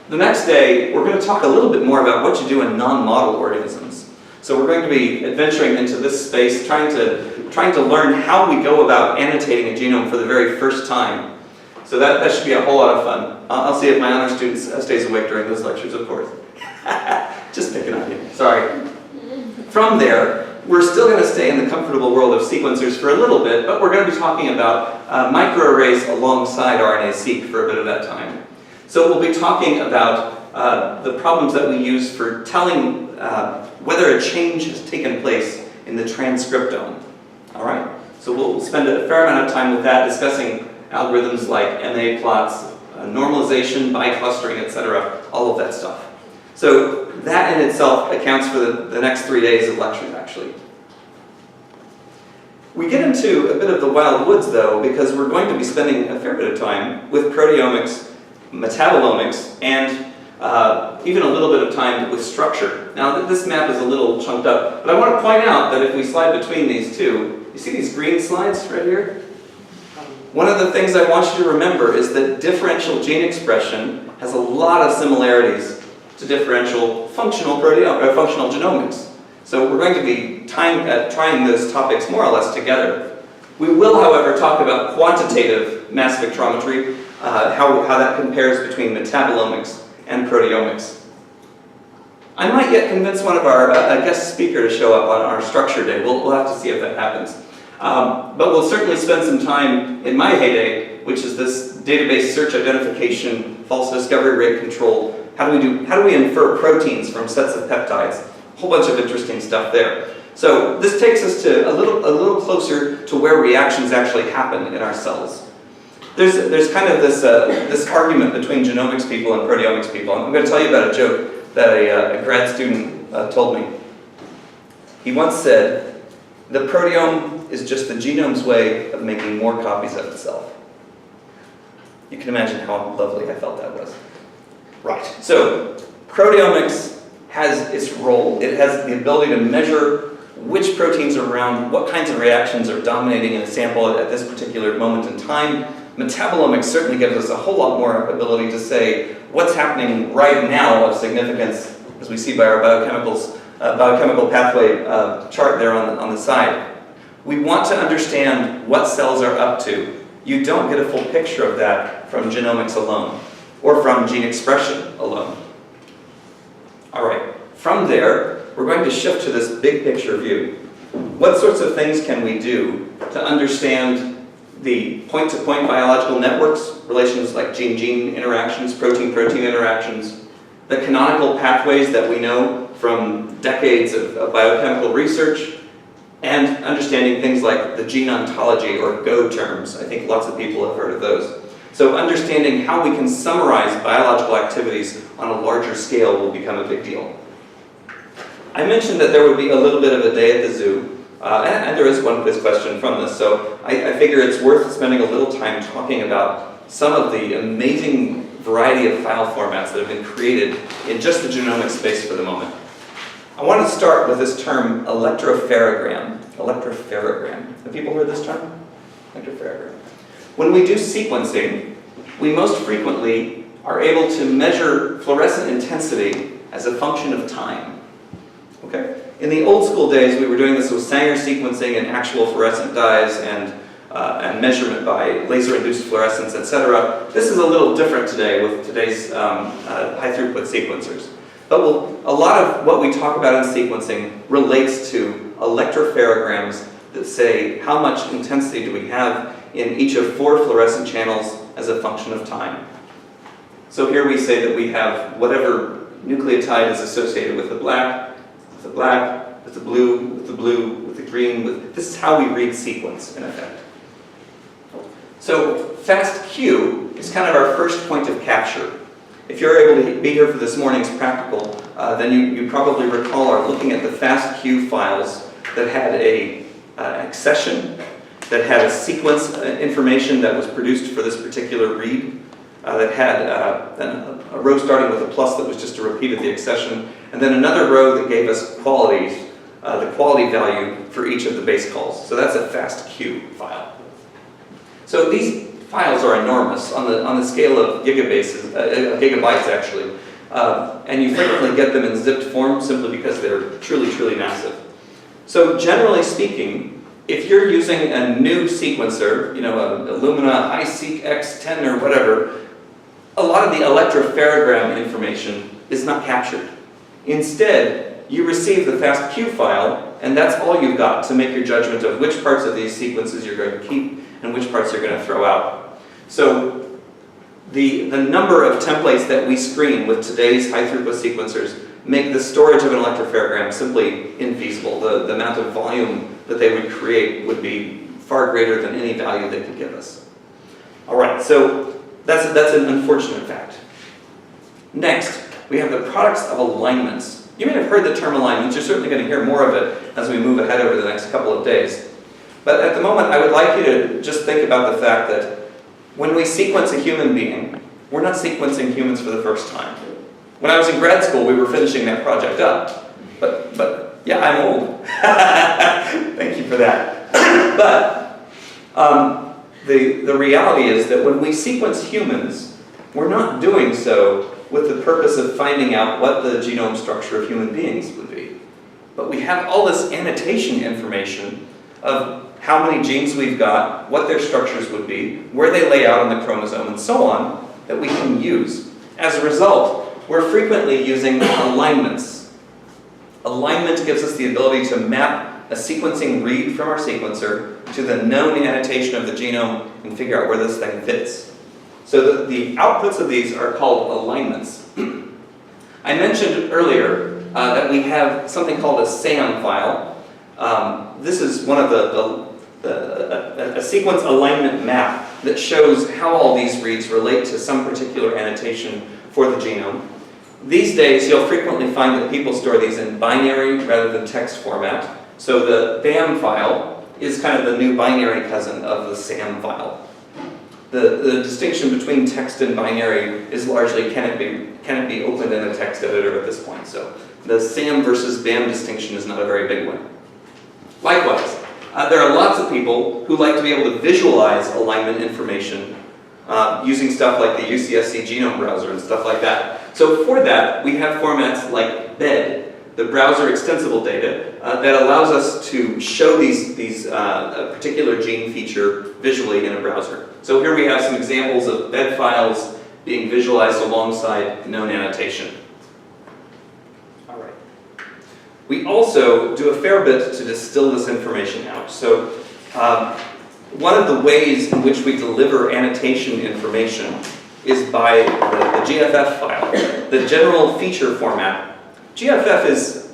The next day, we're going to talk a little bit more about what you do in non-model organisms. So we're going to be adventuring into this space, trying to learn how we go about annotating a genome for the very first time. So that should be a whole lot of fun. I'll see if my honor students stays awake during those lectures, of course. Just picking on you, sorry. From there, we're still going to stay in the comfortable world of sequencers for a little bit, but we're going to be talking about microarrays alongside RNA-seq for a bit of that time. So we'll be talking about the problems that we use for telling whether a change has taken place in the transcriptome. All right? So we'll spend a fair amount of time with that, discussing algorithms like MA plots, normalization, biclustering, etc., all of that stuff. So that in itself accounts for the next 3 days of lectures, actually. We get into a bit of the wild woods, though, because we're going to be spending a fair bit of time with proteomics, metabolomics, and even a little bit of time with structure. Now, this map is a little chunked up, but I want to point out that if we slide between these two, you see these green slides right here? One of the things I want you to remember is that differential gene expression has a lot of similarities to differential functional genomics. So we're going to be trying those topics more or less together. We will, however, talk about quantitative mass spectrometry, how that compares between metabolomics and proteomics. I might yet convince one of our a guest speaker to show up on our structure day. We'll have to see if that happens. But we'll certainly spend some time in my heyday, which is this database search identification, false discovery rate control. How do we infer proteins from sets of peptides? A whole bunch of interesting stuff there. So this takes us to a little closer to where reactions actually happen in our cells. There's kind of this argument between genomics people and proteomics people. I'm going to tell you about a joke that a grad student told me. He once said, "The proteome is just the genome's way of making more copies of itself." You can imagine how lovely I felt that was. Right. So proteomics has its role. It has the ability to measure which proteins are around, what kinds of reactions are dominating in a sample at this particular moment in time. Metabolomics certainly gives us a whole lot more ability to say what's happening right now of significance, as we see by our biochemical pathway chart there on the side. We want to understand what cells are up to. You don't get a full picture of that from genomics alone, or from gene expression alone. All right, from there, we're going to shift to this big picture view. What sorts of things can we do to understand the point-to-point biological networks, relations like gene-gene interactions, protein-protein interactions, the canonical pathways that we know from decades of biochemical research, and understanding things like the gene ontology, or GO terms. I think lots of people have heard of those. So understanding how we can summarize biological activities on a larger scale will become a big deal. I mentioned that there would be a little bit of a day at the zoo, and there is one quiz question from this, so I figure it's worth spending a little time talking about some of the amazing variety of file formats that have been created in just the genomic space for the moment. I want to start with this term, electropherogram. Electropherogram. Have people heard this term? Electropherogram. When we do sequencing, we most frequently are able to measure fluorescent intensity as a function of time. Okay? In the old school days, we were doing this with Sanger sequencing and actual fluorescent dyes and measurement by laser-induced fluorescence, etc. This is a little different today with today's high-throughput sequencers. But a lot of what we talk about in sequencing relates to electropherograms that say how much intensity do we have in each of 4 fluorescent channels as a function of time. So here we say that we have whatever nucleotide is associated with the black, with the black, with the blue, with the blue, with the green. This is how we read sequence, in effect. So FASTQ is kind of our first point of capture. If you're able to be here for this morning's practical, then you probably recall our looking at the FASTQ files that had a accession, that had a sequence information that was produced for this particular read. that had a row starting with a plus that was just a repeat of the accession, and then another row that gave us qualities, the quality value for each of the base calls. So that's a FASTQ file. So these files are enormous on the scale of gigabytes actually, and you frequently get them in zipped form simply because they're truly, truly massive. So generally speaking, if you're using a new sequencer, you know, a Illumina HiSeq X10 or whatever, a lot of the electropharogram information is not captured. Instead, you receive the FASTQ file, and that's all you've got to make your judgment of which parts of these sequences you're going to keep and which parts you're going to throw out. So the number of templates that we screen with today's high-throughput sequencers make the storage of an electropharogram simply infeasible. The amount of volume that they would create would be far greater than any value they could give us. All right, so that's an unfortunate fact. Next, we have the products of alignments. You may have heard the term alignments. You're certainly going to hear more of it as we move ahead over the next couple of days. But at the moment, I would like you to just think about the fact that when we sequence a human being, we're not sequencing humans for the first time. When I was in grad school, we were finishing that project up. But yeah, I'm old. Thank you for that. But the reality is that when we sequence humans, we're not doing so with the purpose of finding out what the genome structure of human beings would be. But we have all this annotation information of how many genes we've got, what their structures would be, where they lay out on the chromosome, and so on, that we can use. As a result, we're frequently using alignments. Alignment gives us the ability to map a sequencing read from our sequencer to the known annotation of the genome and figure out where this thing fits. So the outputs of these are called alignments. I mentioned earlier that we have something called a SAM file. This is one of a sequence alignment map that shows how all these reads relate to some particular annotation for the genome. These days, you'll frequently find that people store these in binary rather than text format. So the BAM file is kind of the new binary cousin of the SAM file. The distinction between text and binary is largely can it be opened in a text editor at this point. So the SAM versus BAM distinction is not a very big one. Likewise, there are lots of people who like to be able to visualize alignment information using stuff like the UCSC genome browser and stuff like that. So for that, we have formats like BED, the browser extensible data, that allows us to show a particular gene feature visually in a browser. So here we have some examples of BED files being visualized alongside known annotation. All right. We also do a fair bit to distill this information out. So one of the ways in which we deliver annotation information is by the GFF file, the general feature format. GFF is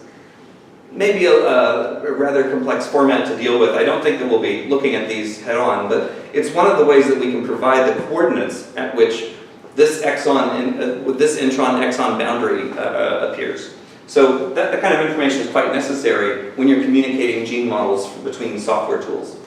maybe a rather complex format to deal with. I don't think that we'll be looking at these head on, but it's one of the ways that we can provide the coordinates at which this this intron-exon boundary appears. So that kind of information is quite necessary when you're communicating gene models between software tools.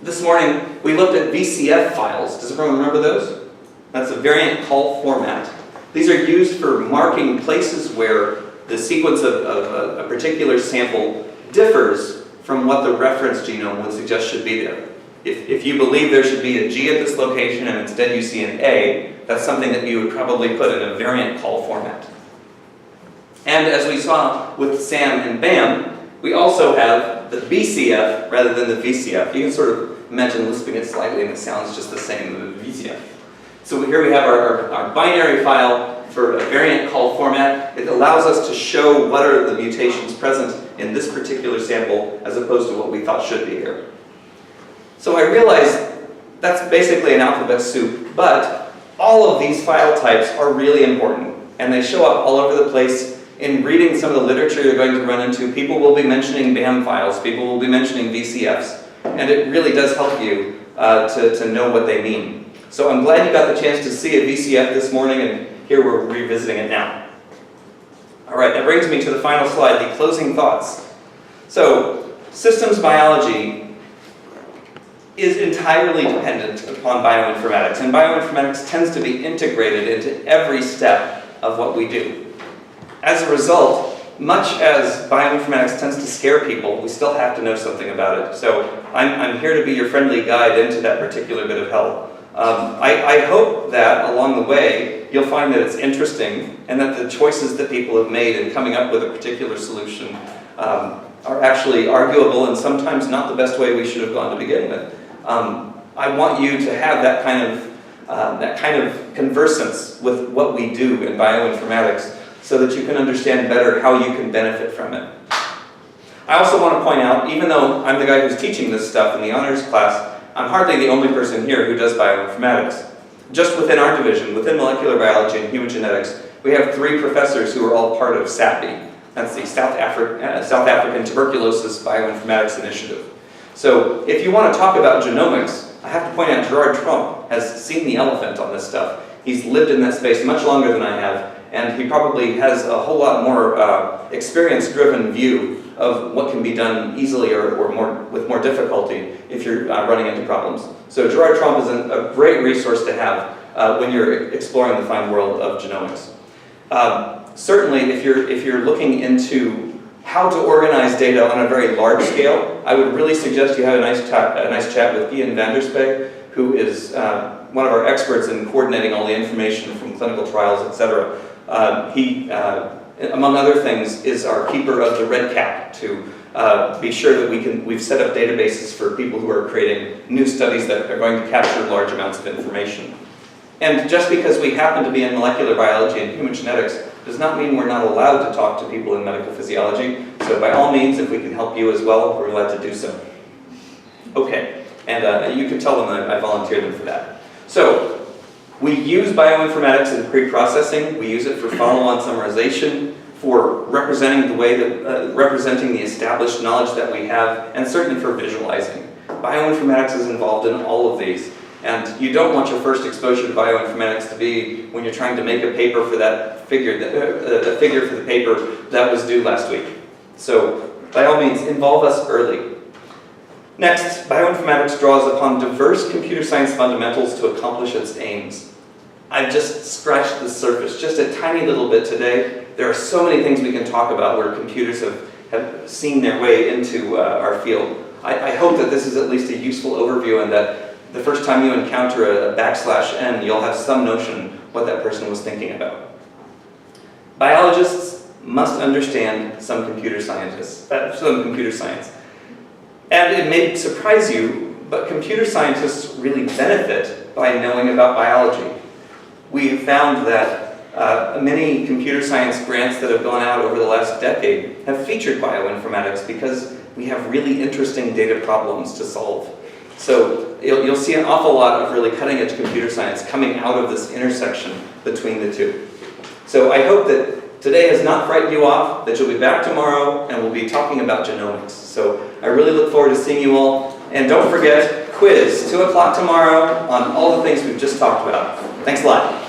This morning, we looked at VCF files. Does everyone remember those? That's a variant call format. These are used for marking places where the sequence of a particular sample differs from what the reference genome would suggest should be there. If you believe there should be a G at this location and instead you see an A, that's something that you would probably put in a variant call format. And as we saw with SAM and BAM, we also have the BCF rather than the VCF. You can sort of imagine lisping it slightly and it sounds just the same as the VCF. So here we have our binary file for a variant call format. It allows us to show what are the mutations present in this particular sample as opposed to what we thought should be here. So I realize that's basically an alphabet soup, but all of these file types are really important and they show up all over the place. In reading some of the literature you're going to run into, people will be mentioning BAM files, people will be mentioning VCFs, and it really does help you to know what they mean. So I'm glad you got the chance to see a VCF this morning, and here we're revisiting it now. All right, that brings me to the final slide, the closing thoughts. So, systems biology is entirely dependent upon bioinformatics, and bioinformatics tends to be integrated into every step of what we do. As a result, much as bioinformatics tends to scare people, we still have to know something about it. So I'm here to be your friendly guide into that particular bit of hell. I hope that along the way, you'll find that it's interesting and that the choices that people have made in coming up with a particular solution are actually arguable and sometimes not the best way we should have gone to begin with. I want you to have that kind of conversance with what we do in bioinformatics so that you can understand better how you can benefit from it. I also want to point out, even though I'm the guy who's teaching this stuff in the honors class, I'm hardly the only person here who does bioinformatics. Just within our division, within molecular biology and human genetics, we have 3 professors who are all part of SATBI. That's the South African Tuberculosis Bioinformatics Initiative. So if you want to talk about genomics, I have to point out Gerard Trump has seen the elephant on this stuff. He's lived in that space much longer than I have, and he probably has a whole lot more experience-driven view of what can be done easily or with more difficulty if you're running into problems. So Gerard Trump is a great resource to have when you're exploring the fine world of genomics. Certainly, if you're looking into how to organize data on a very large scale, I would really suggest you have a nice chat with Ian van der Spee, who is one of our experts in coordinating all the information from clinical trials, etc. He, among other things, is our keeper of the red cap to be sure that we've set up databases for people who are creating new studies that are going to capture large amounts of information. And just because we happen to be in molecular biology and human genetics does not mean we're not allowed to talk to people in medical physiology. So by all means, if we can help you as well, we're glad to do so. Okay, and you can tell them that I volunteered them for that. So we use bioinformatics in pre-processing. We use it for follow-on summarization, for representing the way that representing the established knowledge that we have, and certainly for visualizing. Bioinformatics is involved in all of these. And you don't want your first exposure to bioinformatics to be when you're trying to make a paper for that figure, a figure for the paper that was due last week. So by all means, involve us early. Next, bioinformatics draws upon diverse computer science fundamentals to accomplish its aims. I've just scratched the surface, just a tiny little bit today. There are so many things we can talk about where computers have seen their way into our field. I hope that this is at least a useful overview and that the first time you encounter a /n, you'll have some notion what that person was thinking about. Biologists must understand some computer science. And it may surprise you, but computer scientists really benefit by knowing about biology. We have found that many computer science grants that have gone out over the last decade have featured bioinformatics because we have really interesting data problems to solve. So you'll see an awful lot of really cutting-edge computer science coming out of this intersection between the two. So I hope that today has not frightened you off, that you'll be back tomorrow and we'll be talking about genomics. So I really look forward to seeing you all. And don't forget, quiz, 2 o'clock tomorrow on all the things we've just talked about. Thanks a lot.